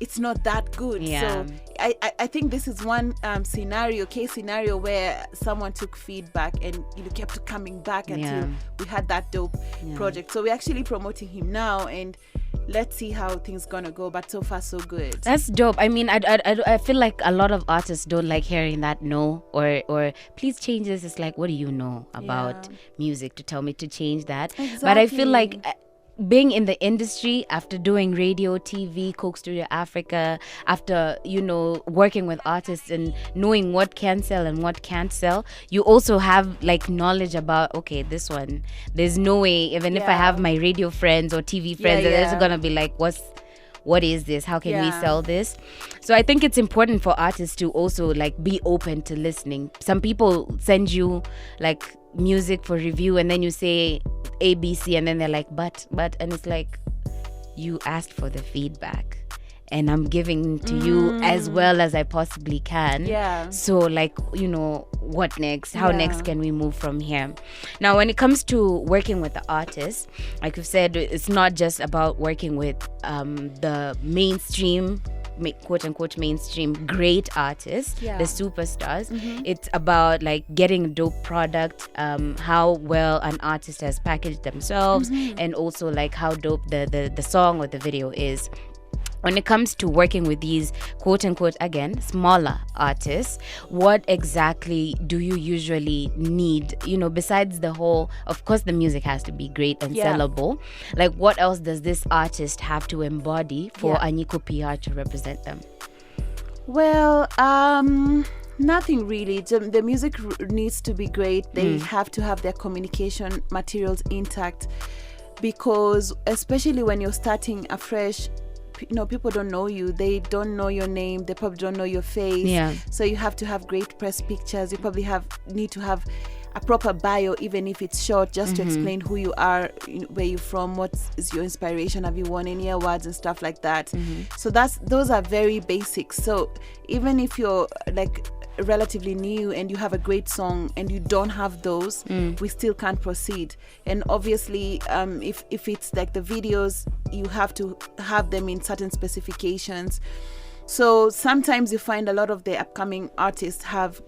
it's not that good. So I think this is one case scenario where someone took feedback and kept coming back until we had that dope project. So we're actually promoting him now, and let's see how things gonna go, but so far so good.
That's dope. I mean, I feel like a lot of artists don't like hearing that no or please change this. It's like, what do you know about music to tell me to change that?
Exactly.
But I feel like being in the industry, after doing radio, TV, Coke Studio Africa, after working with artists and knowing what can sell and what can't sell, you also have like knowledge about, okay, this one, there's no way, even if I have my radio friends or TV friends, they're gonna be like, what is this? How can we sell this? So I think it's important for artists to also like be open to listening. Some people send you like music for review and then you say ABC and then they're like, but, and it's like, you asked for the feedback and I'm giving to you as well as I possibly can. So like, what next? How next can we move from here? Now, when it comes to working with the artist, like you've said, it's not just about working with the mainstream, quote unquote mainstream great artists, the superstars. It's about like getting a dope product, how well an artist has packaged themselves, and also like how dope the song or the video is. When it comes to working with these quote unquote, again, smaller artists, what exactly do you usually need? Besides the whole, of course, the music has to be great and sellable. Like, what else does this artist have to embody for Anyiko PR to represent them?
Well, nothing really. The music needs to be great. They have to have their communication materials intact, because especially when you're starting afresh, people don't know you, they don't know your name, they probably don't know your face. So you have to have great press pictures. You probably need to have a proper bio, even if it's short, just to explain who you are, where you're from, what is your inspiration, have you won any awards and stuff like that. So those are very basic. So even if you're like relatively new and you have a great song and you don't have those, we still can't proceed. And obviously if it's like the videos, you have to have them in certain specifications. So sometimes you find a lot of the upcoming artists have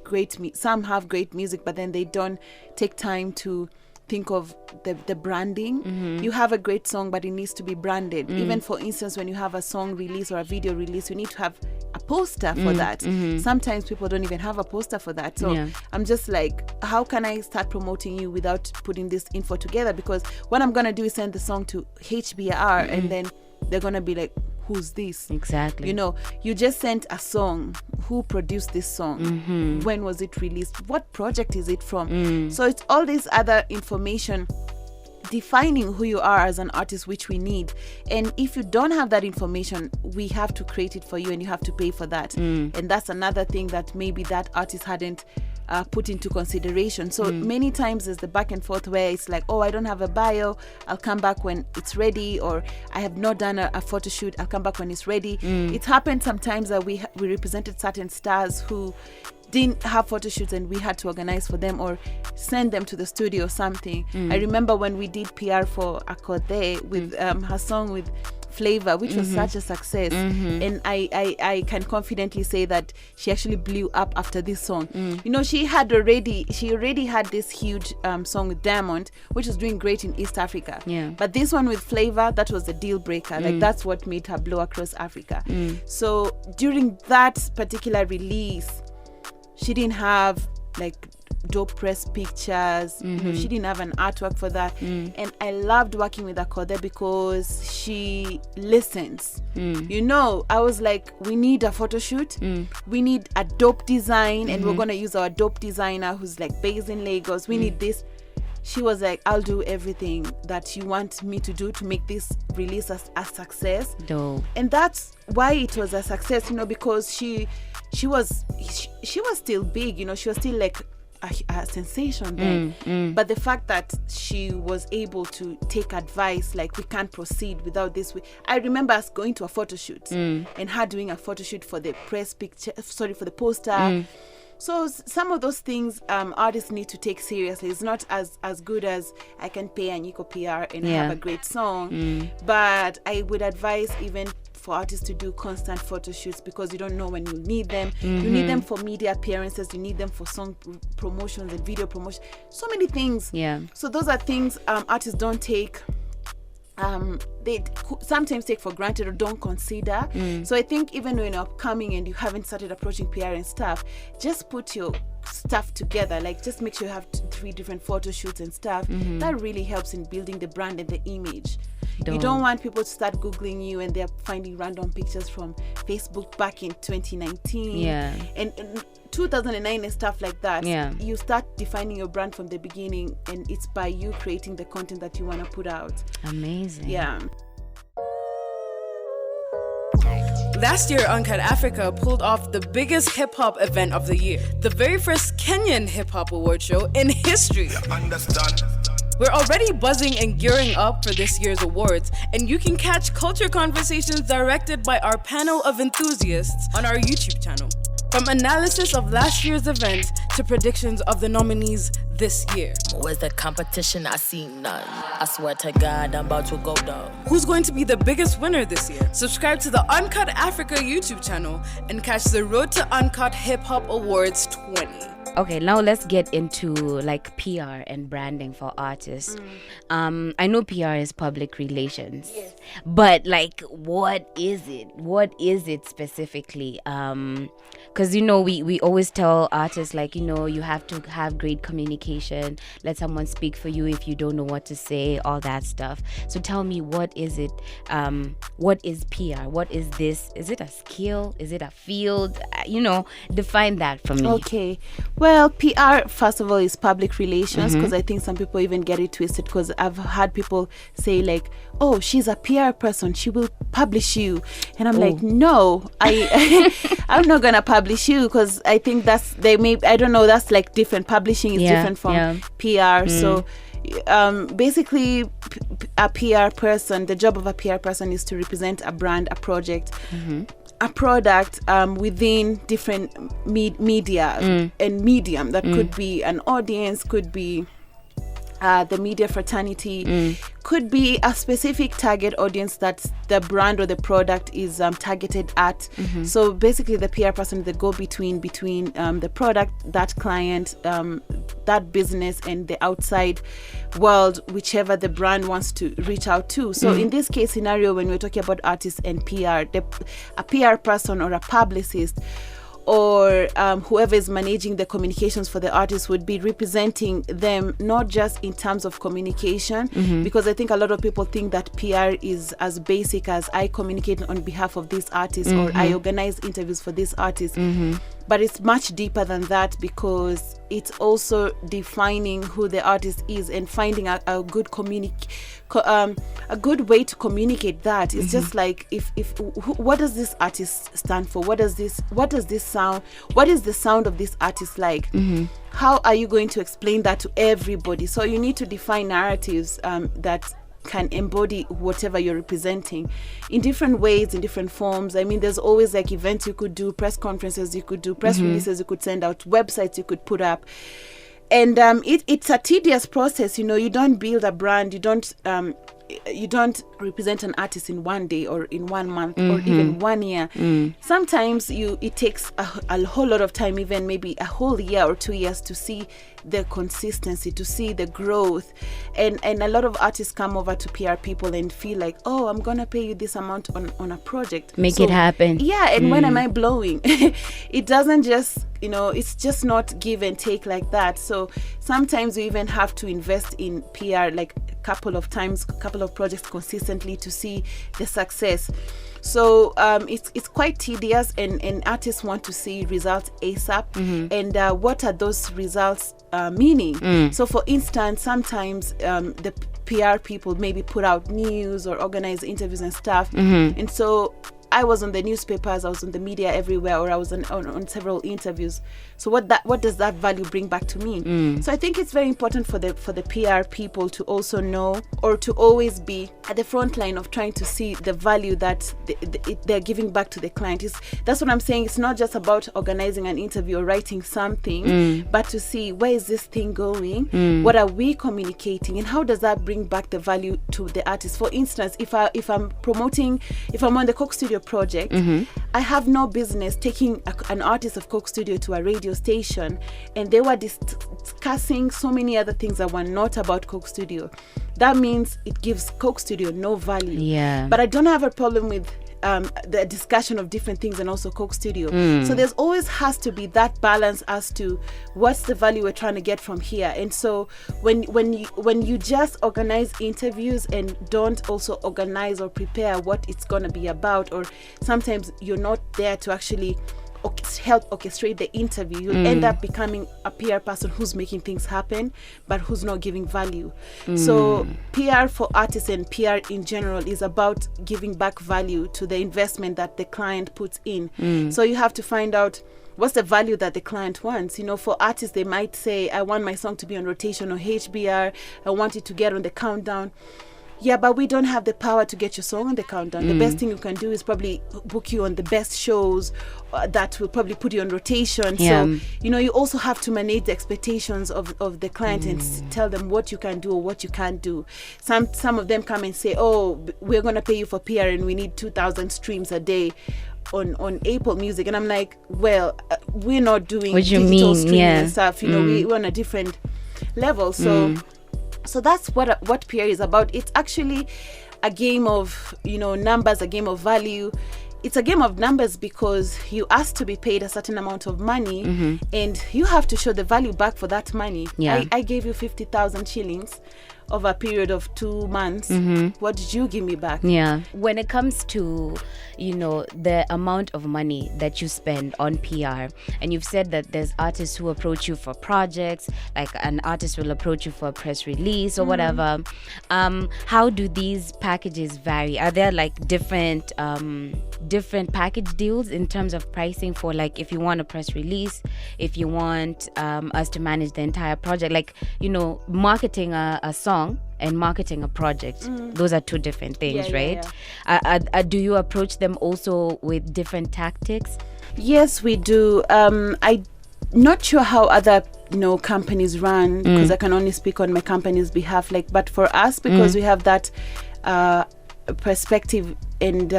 some have great music, but then they don't take time to think of the branding. You have a great song, but it needs to be branded. Even for instance, when you have a song release or a video release, you need to have a poster for that. Sometimes people don't even have a poster for that. So I'm just like, how can I start promoting you without putting this info together? Because what I'm gonna do is send the song to HBR and then they're gonna be like, who's this?
Exactly.
You know, you just sent a song. Who produced this song? When was it released? What project is it from? So it's all this other information defining who you are as an artist, which we need. And if you don't have that information, we have to create it for you and you have to pay for that. And that's another thing that maybe that artist hadn't put into consideration. So many times there's the back and forth where it's like, oh, I don't have a bio, I'll come back when it's ready, or I have not done a photo shoot, I'll come back when it's ready. It happened sometimes that we represented certain stars who didn't have photo shoots and we had to organize for them or send them to the studio or something. I remember when we did PR for Akode with her song with Flavor, which was such a success, and I can confidently say that she actually blew up after this song. You know, she already had this huge song with Diamond, which was doing great in East Africa, but this one with Flavor, that was the deal breaker. Like that's what made her blow across Africa. So during that particular release, she didn't have like dope press pictures. You know, she didn't have an artwork for that. And I loved working with Akode because she listens. You know, I was like, we need a photo shoot. We need a dope design, and we're gonna use our dope designer who's like based in Lagos. We need this. She was like, I'll do everything that you want me to do to make this release a success.
Dope.
And that's why it was a success, you know, because she was still big, you know, she was still like a sensation then. But the fact that she was able to take advice, like, we can't proceed without this. I remember us going to a photo shoot and her doing a photo shoot for the for the poster. So some of those things artists need to take seriously. It's not as good as I can pay Anyiko PR and have a great song. But I would advise even for artists to do constant photo shoots, because you don't know when you need them. You need them for media appearances. You need them for song promotions and video promotion. So many things. So those are things artists don't take. They sometimes take for granted or don't consider. So I think even when you're upcoming and you haven't started approaching PR and stuff, just put your stuff together. Like, just make sure you have 3 different photo shoots and stuff. That really helps in building the brand and the image. You don't want people to start Googling you and they're finding random pictures from Facebook back in 2019 and 2009 and stuff like that. You start defining your brand from the beginning, and it's by you creating the content that you want to put out.
Amazing.
Last year, Uncut Africa pulled off the biggest hip-hop event of the year, the very first Kenyan hip-hop award show in history. We're already buzzing and gearing up for this year's awards, and you can catch culture conversations directed by our panel of enthusiasts on our YouTube channel. From analysis of last year's event to predictions of the nominees this year.
Where's the competition? I see none. I swear to God, I'm about to go down.
Who's going to be the biggest winner this year? Subscribe to the Uncut Africa YouTube channel and catch the Road to Uncut Hip Hop Awards 20.
Okay, now let's get into like PR and branding for artists. I know PR is public relations, but like, what is it? What is it specifically? Because, you know, we always tell artists, like, you know, you have to have great communication. Let someone speak for you if you don't know what to say, all that stuff. So tell me, what is it? What is PR? What is this? Is it a skill? Is it a field? You know, define that for me.
Okay. Well, PR, first of all, is public relations, because I think some people even get it twisted, because I've had people say like, oh, she's a PR person, she will publish you. And I'm like, no, I'm not going to publish you, because I think that's like different. Publishing is different from PR. So basically, a PR person, the job of a PR person is to represent a brand, a project, a product within different media and medium. That could be an audience, could be the media fraternity, could be a specific target audience that the brand or the product is targeted at. So basically the PR person, the go-between between the product, that client, that business, and the outside world, whichever the brand wants to reach out to. So in this case scenario, when we're talking about artists and PR, a PR person or a publicist or whoever is managing the communications for the artist would be representing them, not just in terms of communication, because I think a lot of people think that PR is as basic as I communicate on behalf of this artist or I organize interviews for this artist. But it's much deeper than that, because it's also defining who the artist is and finding a good a good way to communicate that. It's just like what does this artist stand for? What does this sound? What is the sound of this artist like? How are you going to explain that to everybody? So you need to define narratives that can embody whatever you're representing in different ways, in different forms. I mean, there's always like events you could do, press conferences you could do, press releases you could send out, websites you could put up. And it's a tedious process. You don't build a brand, you don't represent an artist in one day or in 1 month or even 1 year. Sometimes it takes a whole lot of time, even maybe a whole year or 2 years, to see the consistency, to see the growth. And a lot of artists come over to PR people and feel like, oh, I'm gonna pay you this amount on a project,
make it happen.
Yeah. And when am I blowing? It doesn't just, it's just not give and take like that. So sometimes you even have to invest in PR like a couple of projects consistently to see the success. So it's quite tedious, and artists want to see results ASAP. And what are those results meaning? So for instance, sometimes the PR people maybe put out news or organize interviews and stuff. And so I was on the newspapers, I was on the media everywhere, or I was on several interviews. So what does that value bring back to me? So I think it's very important for the PR people to also know, or to always be at the front line of trying to see the value that they're giving back to the client. That's what I'm saying. It's not just about organizing an interview or writing something, but to see, where is this thing going? What are we communicating? And how does that bring back the value to the artist? For instance, if I'm on the Coke Studio project, I have no business taking an artist of Coke Studio to a radio station and they were discussing so many other things that were not about Coke Studio. That means it gives Coke Studio no value. Yeah. But I don't have a problem with the discussion of different things and also Coke Studio. So there's always has to be that balance as to what's the value we're trying to get from here. And so when you just organize interviews and don't also organize or prepare what it's going to be about, or sometimes you're not there to actually help orchestrate the interview, you'll end up becoming a PR person who's making things happen but who's not giving value. So PR for artists and PR in general is about giving back value to the investment that the client puts in. So you have to find out what's the value that the client wants. For artists, they might say, I want my song to be on rotation or HBR, I want it to get on the countdown. Yeah, but we don't have the power to get your song on the countdown. The best thing you can do is probably book you on the best shows that will probably put you on rotation. Yeah. So, you also have to manage the expectations of the client and tell them what you can do or what you can't do. Some of them come and say, oh, we're going to pay you for PR and we need 2,000 streams a day on Apple Music. And I'm like, well, we're not doing digital streaming and stuff. We're on a different level. So that's what PR is about. It's actually a game of, numbers, a game of value. It's a game of numbers because you ask to be paid a certain amount of money and you have to show the value back for that money. Yeah. I gave you 50,000 shillings over a period of 2 months. What did you give me back? Yeah.
When it comes to, the amount of money that you spend on PR, and you've said that there's artists who approach you for projects, like an artist will approach you for a press release or whatever. How do these packages vary? Are there like different package deals in terms of pricing for, like, if you want a press release, if you want us to manage the entire project, like, marketing a song and marketing a project, those are two different things, right? Do you approach them also with different tactics?
Yes, we do. I'm not sure how other companies run, because I can only speak on my company's behalf. But for us, because we have that perspective and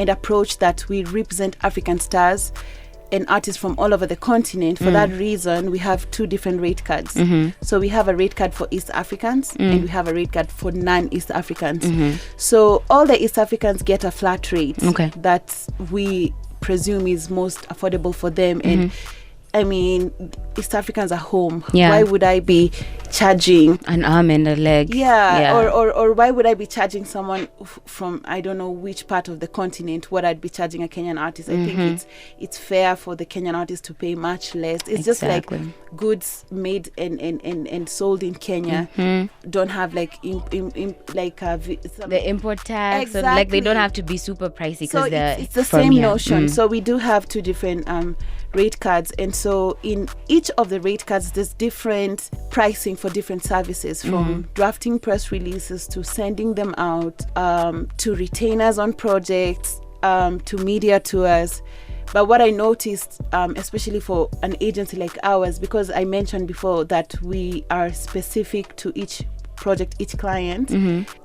approach that we represent African stars and artists from all over the continent. For that reason, we have 2 different rate cards. So we have a rate card for East Africans and we have a rate card for non-East Africans. So all the East Africans get a flat rate that we presume is most affordable for them. And I mean, East Africans are home. Why would I be charging
an arm and a leg?
Or why would I be charging someone from I don't know which part of the continent what I'd be charging a Kenyan artist? I think it's fair for the Kenyan artist to pay much less. It's just like goods made and sold in Kenya don't have the
import tax. So like they don't have to be super pricey because
it's the same notion. So we do have 2 different rate cards, and so in each of the rate cards there's different pricing for different services, from drafting press releases to sending them out, to retainers on projects, to media tours. But what I noticed, especially for an agency like ours, because I mentioned before that we are specific to each project, each client,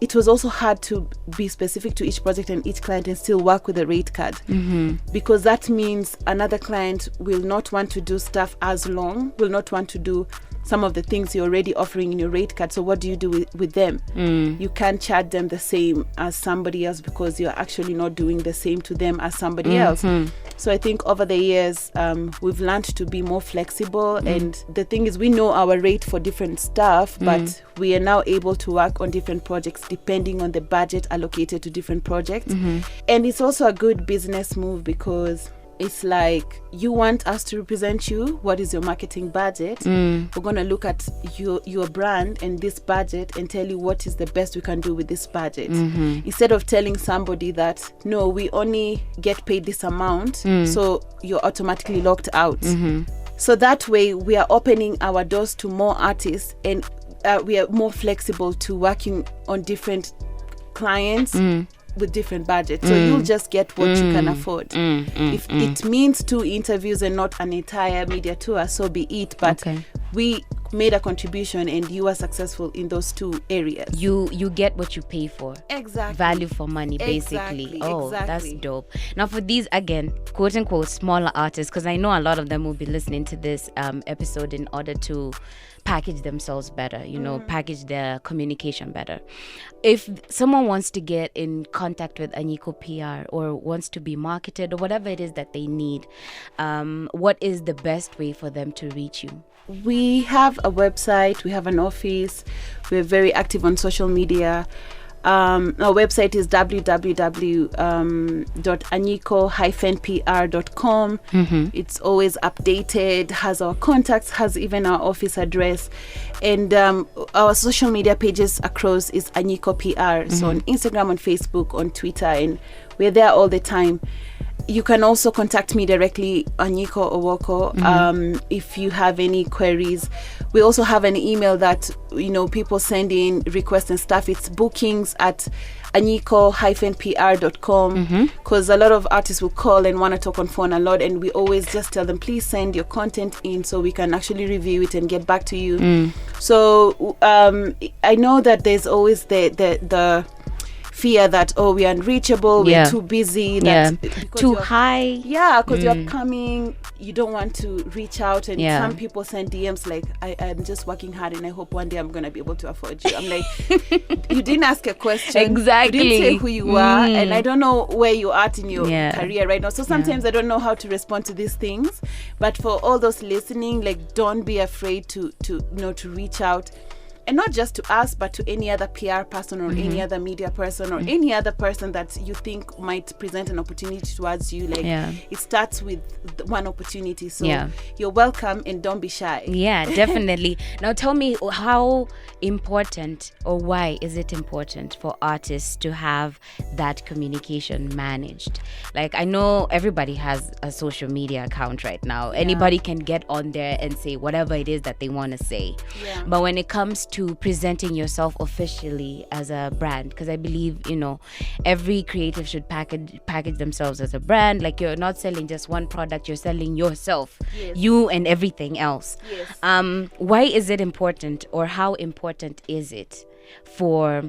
it was also hard to be specific to each project and each client and still work with a rate card, because that means another client will not want to do stuff as long, will not want to do some of the things you're already offering in your rate card. So what do you do with them? You can't charge them the same as somebody else because you're actually not doing the same to them as somebody else. So I think over the years we've learned to be more flexible, and the thing is we know our rate for different stuff, but we are now able to work on different projects depending on the budget allocated to different projects. And it's also a good business move because it's like, you want us to represent you. What is your marketing budget? We're going to look at your brand and this budget and tell you what is the best we can do with this budget. Instead of telling somebody that, no, we only get paid this amount, so you're automatically locked out. So that way we are opening our doors to more artists, and we are more flexible to working on different clients with different budgets. So you'll just get what you can afford. If it means 2 interviews and not an entire media tour, so be it. But we made a contribution and you are successful in those 2 areas.
You get what you pay for.
Exactly.
Value for money, basically. That's dope. Now for these, again, quote unquote, smaller artists, because I know a lot of them will be listening to this episode in order to package themselves better, package their communication better. If someone wants to get in contact with Anyiko PR or wants to be marketed or whatever it is that they need, what is the best way for them to reach you?
We have a website, we have an office, we're very active on social media. Our website is www.anyiko-pr.com. It's always updated, has our contacts, has even our office address, and our social media pages across is Anyiko PR. So on Instagram, on Facebook, on Twitter, and we're there all the time. You can also contact me directly, Anyiko Owoko, if you have any queries. We also have an email that, people send in requests and stuff. It's bookings@anyiko-pr.com, because a lot of artists will call and want to talk on phone a lot, and we always just tell them, please send your content in so we can actually review it and get back to you. So I know that there's always the fear that, we're unreachable, we're too busy,
too high,
because you're coming, you don't want to reach out, and some people send DMs like, I'm just working hard and I hope one day I'm gonna be able to afford you. I'm like, you didn't ask a question,
exactly,
you didn't say who you are, and I don't know where you're at in your career right now, so sometimes I don't know how to respond to these things. But for all those listening, like, don't be afraid to reach out. And not just to us, but to any other PR person or any other media person or any other person that you think might present an opportunity towards you. It starts with one opportunity. So you're welcome and don't be shy.
Yeah, definitely. Now tell me, how important or why is it important for artists to have that communication managed? Like, I know everybody has a social media account right now. Anybody can get on there and say whatever it is that they want to say. But when it comes to to presenting yourself officially as a brand? Because I believe, every creative should package themselves as a brand. Like, you're not selling just one product, you're selling yourself, you and everything else. Why is it important, or how important is it for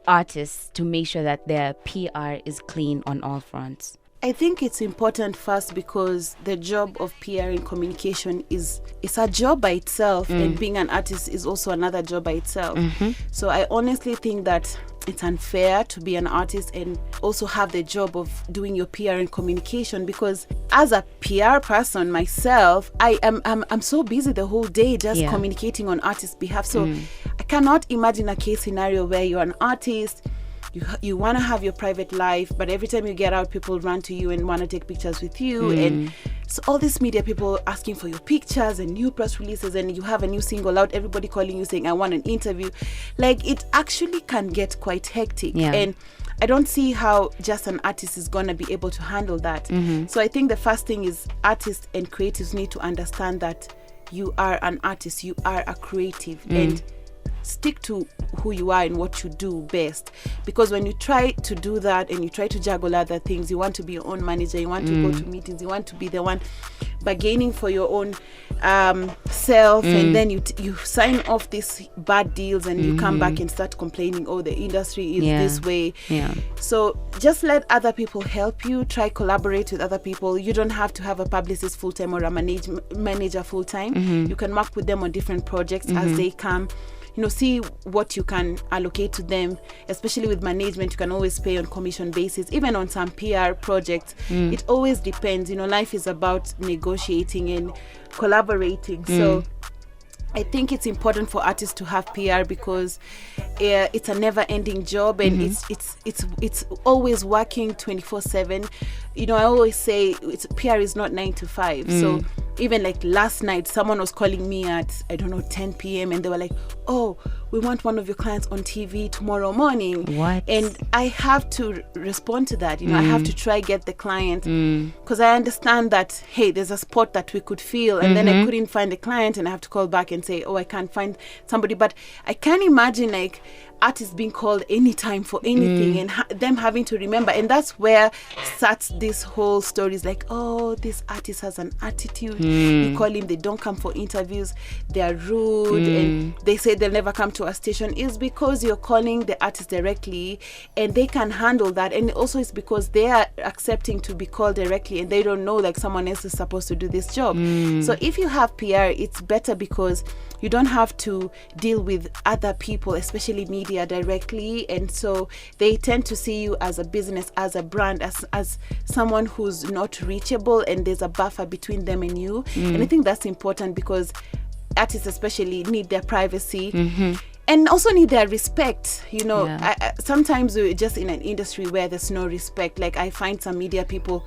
artists to make sure that their PR is clean on all fronts?
I think it's important first because the job of PR and communication is a job by itself, and being an artist is also another job by itself. So I honestly think that it's unfair to be an artist and also have the job of doing your PR and communication, because as a PR person myself, I'm so busy the whole day just communicating on artists' behalf. So I cannot imagine a case scenario where you're an artist, you want to have your private life, but every time you get out, people run to you and want to take pictures with you. And so all these media people asking for your pictures and new press releases, and you have a new single out, everybody calling you saying, I want an interview. Like, it actually can get quite hectic. And I don't see how just an artist is going to be able to handle that. So I think the first thing is artists and creatives need to understand that you are an artist, you are a creative, and stick to who you are and what you do best. Because when you try to do that and you try to juggle other things, you want to be your own manager, you want to go to meetings, you want to be the one bargaining for your own self, and then you sign off these bad deals, and you come back and start complaining, oh, the industry is this way. So just let other people help you. Try collaborate with other people. You don't have to have a publicist full-time or a manager full-time. You can work with them on different projects as they come. See what you can allocate to them. Especially with management, you can always pay on commission basis. Even on some PR projects, it always depends. Life is about negotiating and collaborating. So I think it's important for artists to have PR because it's a never-ending job, and it's always working 24/7. I always say PR is not 9 to 5. So even like last night, someone was calling me at 10 p.m. and they were like, "Oh, we want one of your clients on TV tomorrow morning."
What?
And I have to respond to that. I have to try get the client, because I understand that, hey, there's a spot that we could fill, and then I couldn't find the client, and I have to call back and say, oh, I can't find somebody. But I can imagine like artists being called anytime for anything, and them having to remember. And that's where starts this whole stories like, oh, this artist has an attitude. You call him, they don't come for interviews, they're rude, and they say they'll never come to a station. Is because you're calling the artist directly, and they can handle that. And also it's because they are accepting to be called directly, and they don't know like someone else is supposed to do this job. So if you have PR, it's better because you don't have to deal with other people, especially media, directly. And so they tend to see you as a business, as a brand, as someone who's not reachable, and there's a buffer between them and you. And I think that's important because artists especially need their privacy. And also need their respect. Sometimes we're just in an industry where there's no respect. Like I find some media people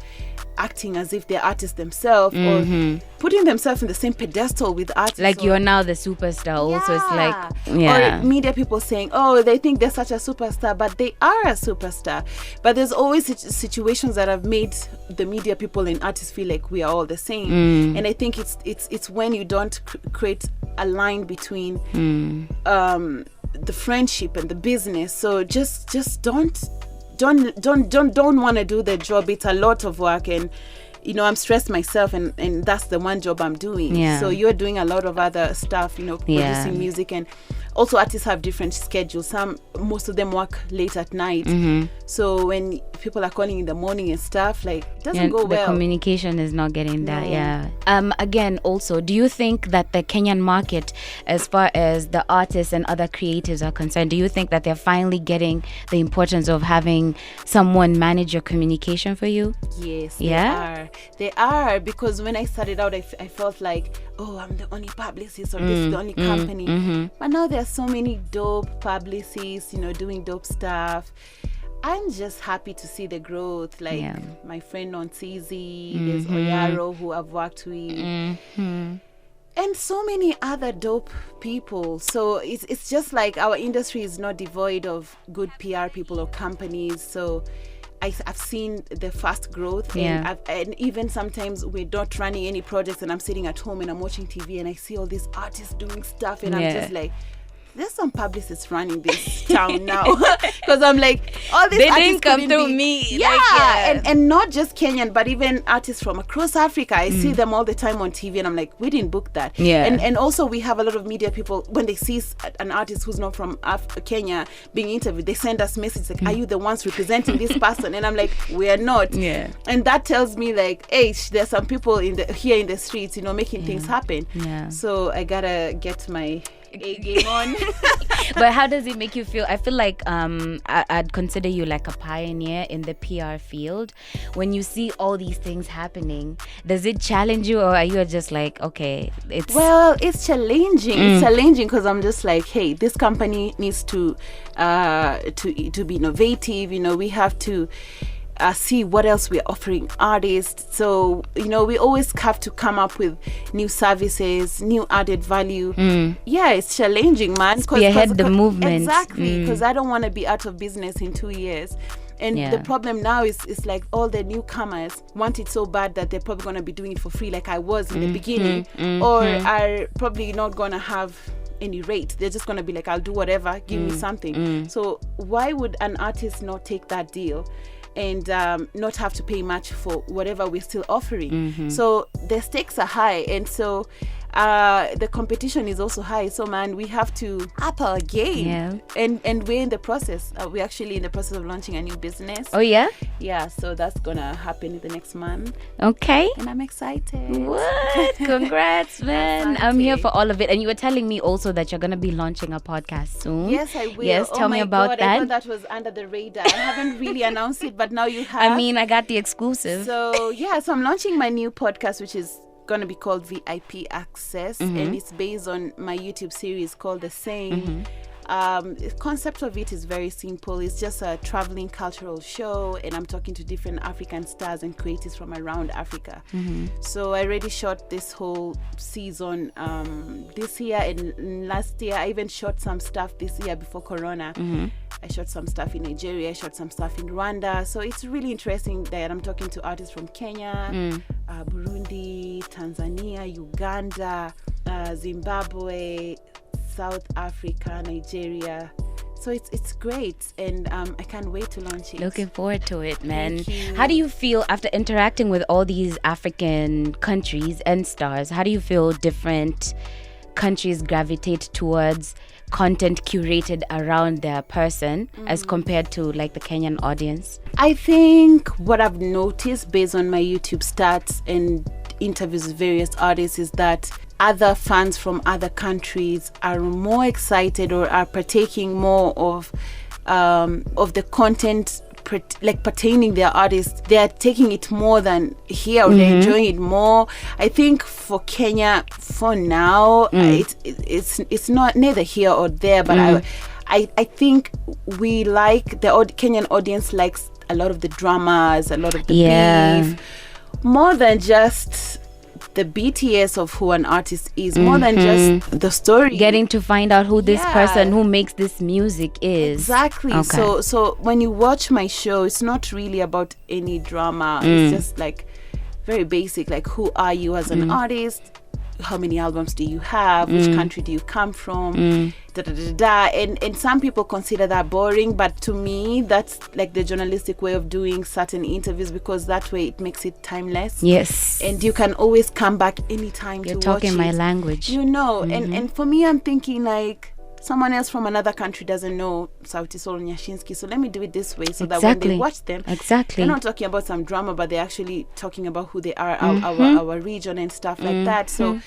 acting as if they're artists themselves, or putting themselves in the same pedestal with artists.
Like you're now the superstar also. It's like,
or media people saying, oh, they think they're such a superstar, but they are a superstar. But there's always situations that have made the media people and artists feel like we are all the same. And I think it's when you don't create a line between the friendship and the business. So just don't want to do the job. It's a lot of work, and I'm stressed myself, and that's the one job I'm doing. So you're doing a lot of other stuff, producing music, and also artists have different schedules. Most of them work late at night. So when people are calling in the morning and stuff, like, it doesn't go well.
The communication is not getting that. Again, also, do you think that the Kenyan market, as far as the artists and other creatives are concerned, do you think that they're finally getting the importance of having someone manage your communication for you?
Yes, they are, because when I started out, I felt like, oh, I'm the only publicist, or this is the only company. But now there are so many dope publicists, doing dope stuff. I'm just happy to see the growth. Like my friend on CZ, there's Oyaro, who I've worked with, and so many other dope people. So it's just like our industry is not devoid of good PR people or companies. So I've seen the fast growth, and even sometimes we're not running any projects, and I'm sitting at home and I'm watching TV and I see all these artists doing stuff, and I'm just like, there's some publicists running this town now, because I'm like, all these
They
artists
didn't come
couldn't
through
be-
me.
Yeah,
Like, yeah.
And not just Kenyan, but even artists from across Africa. I see them all the time on TV, and I'm like, we didn't book that.
Yeah.
And also we have a lot of media people, when they see an artist who's not from Kenya being interviewed, they send us messages like, are you the ones representing this person? And I'm like, we are not.
Yeah.
And that tells me like, hey, there's some people here in the streets, making things happen.
Yeah.
So I gotta get my A game on.
But how does it make you feel? I feel like I'd consider you like a pioneer in the PR field. When you see all these things happening, does it challenge you, or are you just like, okay, it's...
Well, it's challenging. It's challenging because I'm just like, hey, this company needs to be innovative. We have to see what else we're offering artists. So, we always have to come up with new services, new added value. Yeah, it's challenging, man.
Spearhead the movement.
Exactly, because I don't want to be out of business in 2 years. And the problem now is like all the newcomers want it so bad that they're probably going to be doing it for free like I was in the beginning, or are probably not going to have any rate. They're just going to be like, I'll do whatever, give me something. So why would an artist not take that deal and not have to pay much for whatever we're still offering? So the stakes are high, and so the competition is also high. So man, we have to up our game. And we're in the process. We're actually in the process of launching a new business.
Oh yeah?
Yeah, so that's gonna happen in the next month,
Okay.
and I'm excited.
What? Congrats, man. I'm here for all of it. And you were telling me also that you're going to be launching a podcast soon.
Yes, I will.
Yes, tell me about
God,
that.
I thought that was under the radar. I haven't really announced it, but now you have.
I mean, I got the exclusive.
So I'm launching my new podcast, which is going to be called VIP Access, and it's based on my YouTube series called The Same. The concept of it is very simple. It's just a traveling cultural show, and I'm talking to different African stars and creatives from around Africa. So I already shot this whole season this year, and last year I even shot some stuff this year before Corona. I shot some stuff in Nigeria, I shot some stuff in Rwanda. So it's really interesting that I'm talking to artists from Kenya, Burundi, Tanzania, Uganda, Zimbabwe, South Africa, Nigeria. So it's great, and I can't wait to launch it.
Looking forward to it, man.
Thank you.
How do you feel after interacting with all these African countries and stars? How do you feel different countries gravitate towards content curated around their person as compared to like the Kenyan audience?
I think what I've noticed based on my YouTube stats and interviews with various artists is that other fans from other countries are more excited or are partaking more of the content pertaining their artists. They are taking it more than here, or they're enjoying it more. I think for Kenya, for now, it's not neither here or there, but I think we like the Kenyan audience likes a lot of the dramas, a lot of the beef, more than just the BTS of who an artist is, more than just the story.
Getting to find out who this person who makes this music is.
Exactly.
Okay.
So when you watch my show, it's not really about any drama. It's just like very basic, like who are you as an artist? How many albums do you have? Which country do you come from? And some people consider that boring, but to me that's like the journalistic way of doing certain interviews, because that way it makes it timeless.
Yes.
And you can always come back anytime to watch it.
You're talking my language.
And for me, I'm thinking like someone else from another country doesn't know Sauti Sol Nyashinsky, so let me do it this way so that when they watch them, they're not talking about some drama, but they're actually talking about who they are, our region and stuff like that. So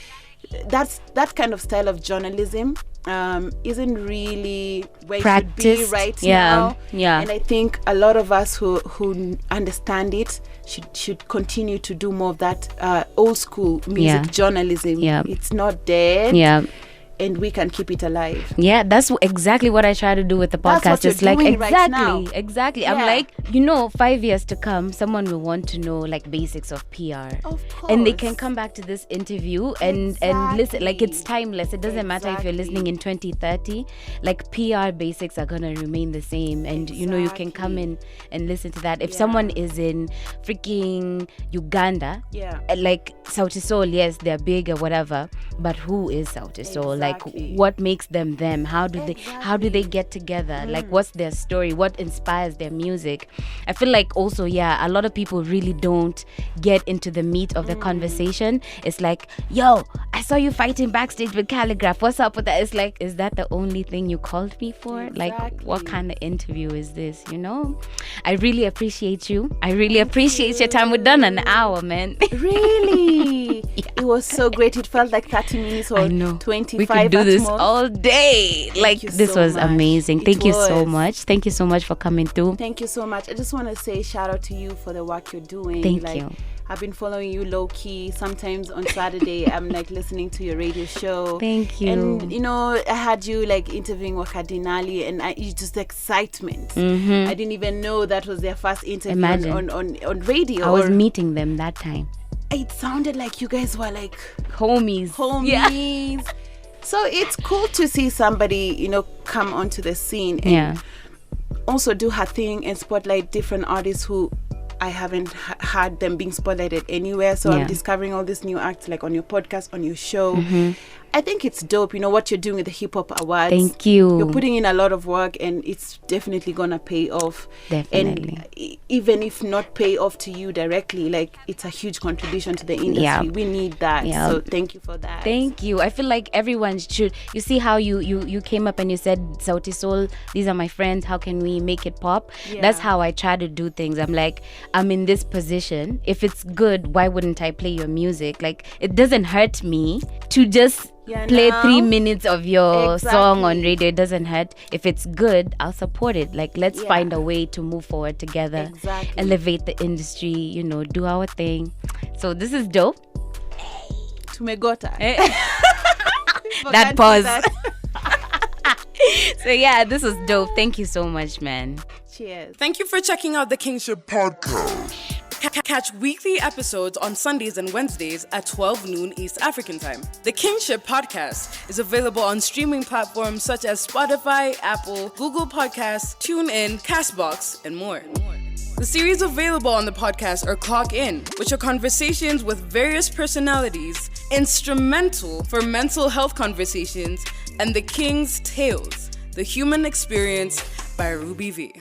that kind of style of journalism isn't really where it should be right now. And I think a lot of us who understand it should continue to do more of that old school music journalism. It's not dead. And we can keep it alive.
Yeah, that's exactly what I try to do with the podcast.
That's what
it's like
doing right now.
Exactly.
Yeah.
I'm like, 5 years to come, someone will want to know like basics of PR.
Of course.
And they can come back to this interview and listen. Like, it's timeless. It doesn't matter if you're listening in 2030. Like, PR basics are gonna remain the same. And you can come in and listen to that. If someone is in freaking Uganda, like Sauti Sol, yes, they're big or whatever, but who is Sauti Sol? Like,
Exactly.
what makes them them? How do they get together? Like, what's their story? What inspires their music? I feel like also, a lot of people really don't get into the meat of the conversation. It's like, yo, I saw you fighting backstage with Calligraph. What's up with that? It's like, is that the only thing you called me for? Like, what kind of interview is this? I really appreciate you. I really appreciate your time. We're done an hour, man.
Really? It was so great. It felt like 30 minutes or 25.
We could do
at
this
most.
all day. This was amazing. Thank you so much. Thank you so much for coming through.
Thank you so much. I just want to say shout out to you for the work you're doing.
Thank you.
I've been following you low key. Sometimes on Saturday, I'm listening to your radio show.
Thank you.
And I had you interviewing Wakadinali, and it's just excitement. I didn't even know that was their first interview on radio.
I was meeting them that time.
It sounded like you guys were
homies.
Yeah. So it's cool to see somebody, come onto the scene and also do her thing and spotlight different artists who I haven't had them being spotlighted anywhere. So I'm discovering all these new acts on your podcast, on your show. I think it's dope, what you're doing with the Hip Hop Awards.
Thank you.
You're putting in a lot of work and it's definitely gonna pay off.
Definitely.
And even if not pay off to you directly, it's a huge contribution to the industry.
Yeah.
We need that. Yeah. So thank you for that.
Thank you. I feel like everyone should. You see how you came up and you said, Sauti Sol, these are my friends. How can we make it pop? Yeah. That's how I try to do things. I'm like, I'm in this position. If it's good, why wouldn't I play your music? It doesn't hurt me to just play 3 minutes of your song on radio. It doesn't hurt. If it's good, I'll support it. Let's find a way to move forward together.
Exactly.
Elevate the industry, do our thing. So this is dope.
Tumegota.
That pause. So this is dope. Thank you so much, man.
Cheers.
Thank you for checking out the Kingship Podcast. Catch weekly episodes on Sundays and Wednesdays at 12 noon East African time. The Kingship Podcast is available on streaming platforms such as Spotify, Apple, Google Podcasts, TuneIn, Castbox, and more. The series available on the podcast are Clock In, which are conversations with various personalities, instrumental for mental health conversations, and The King's Tales, The Human Experience by Ruby V.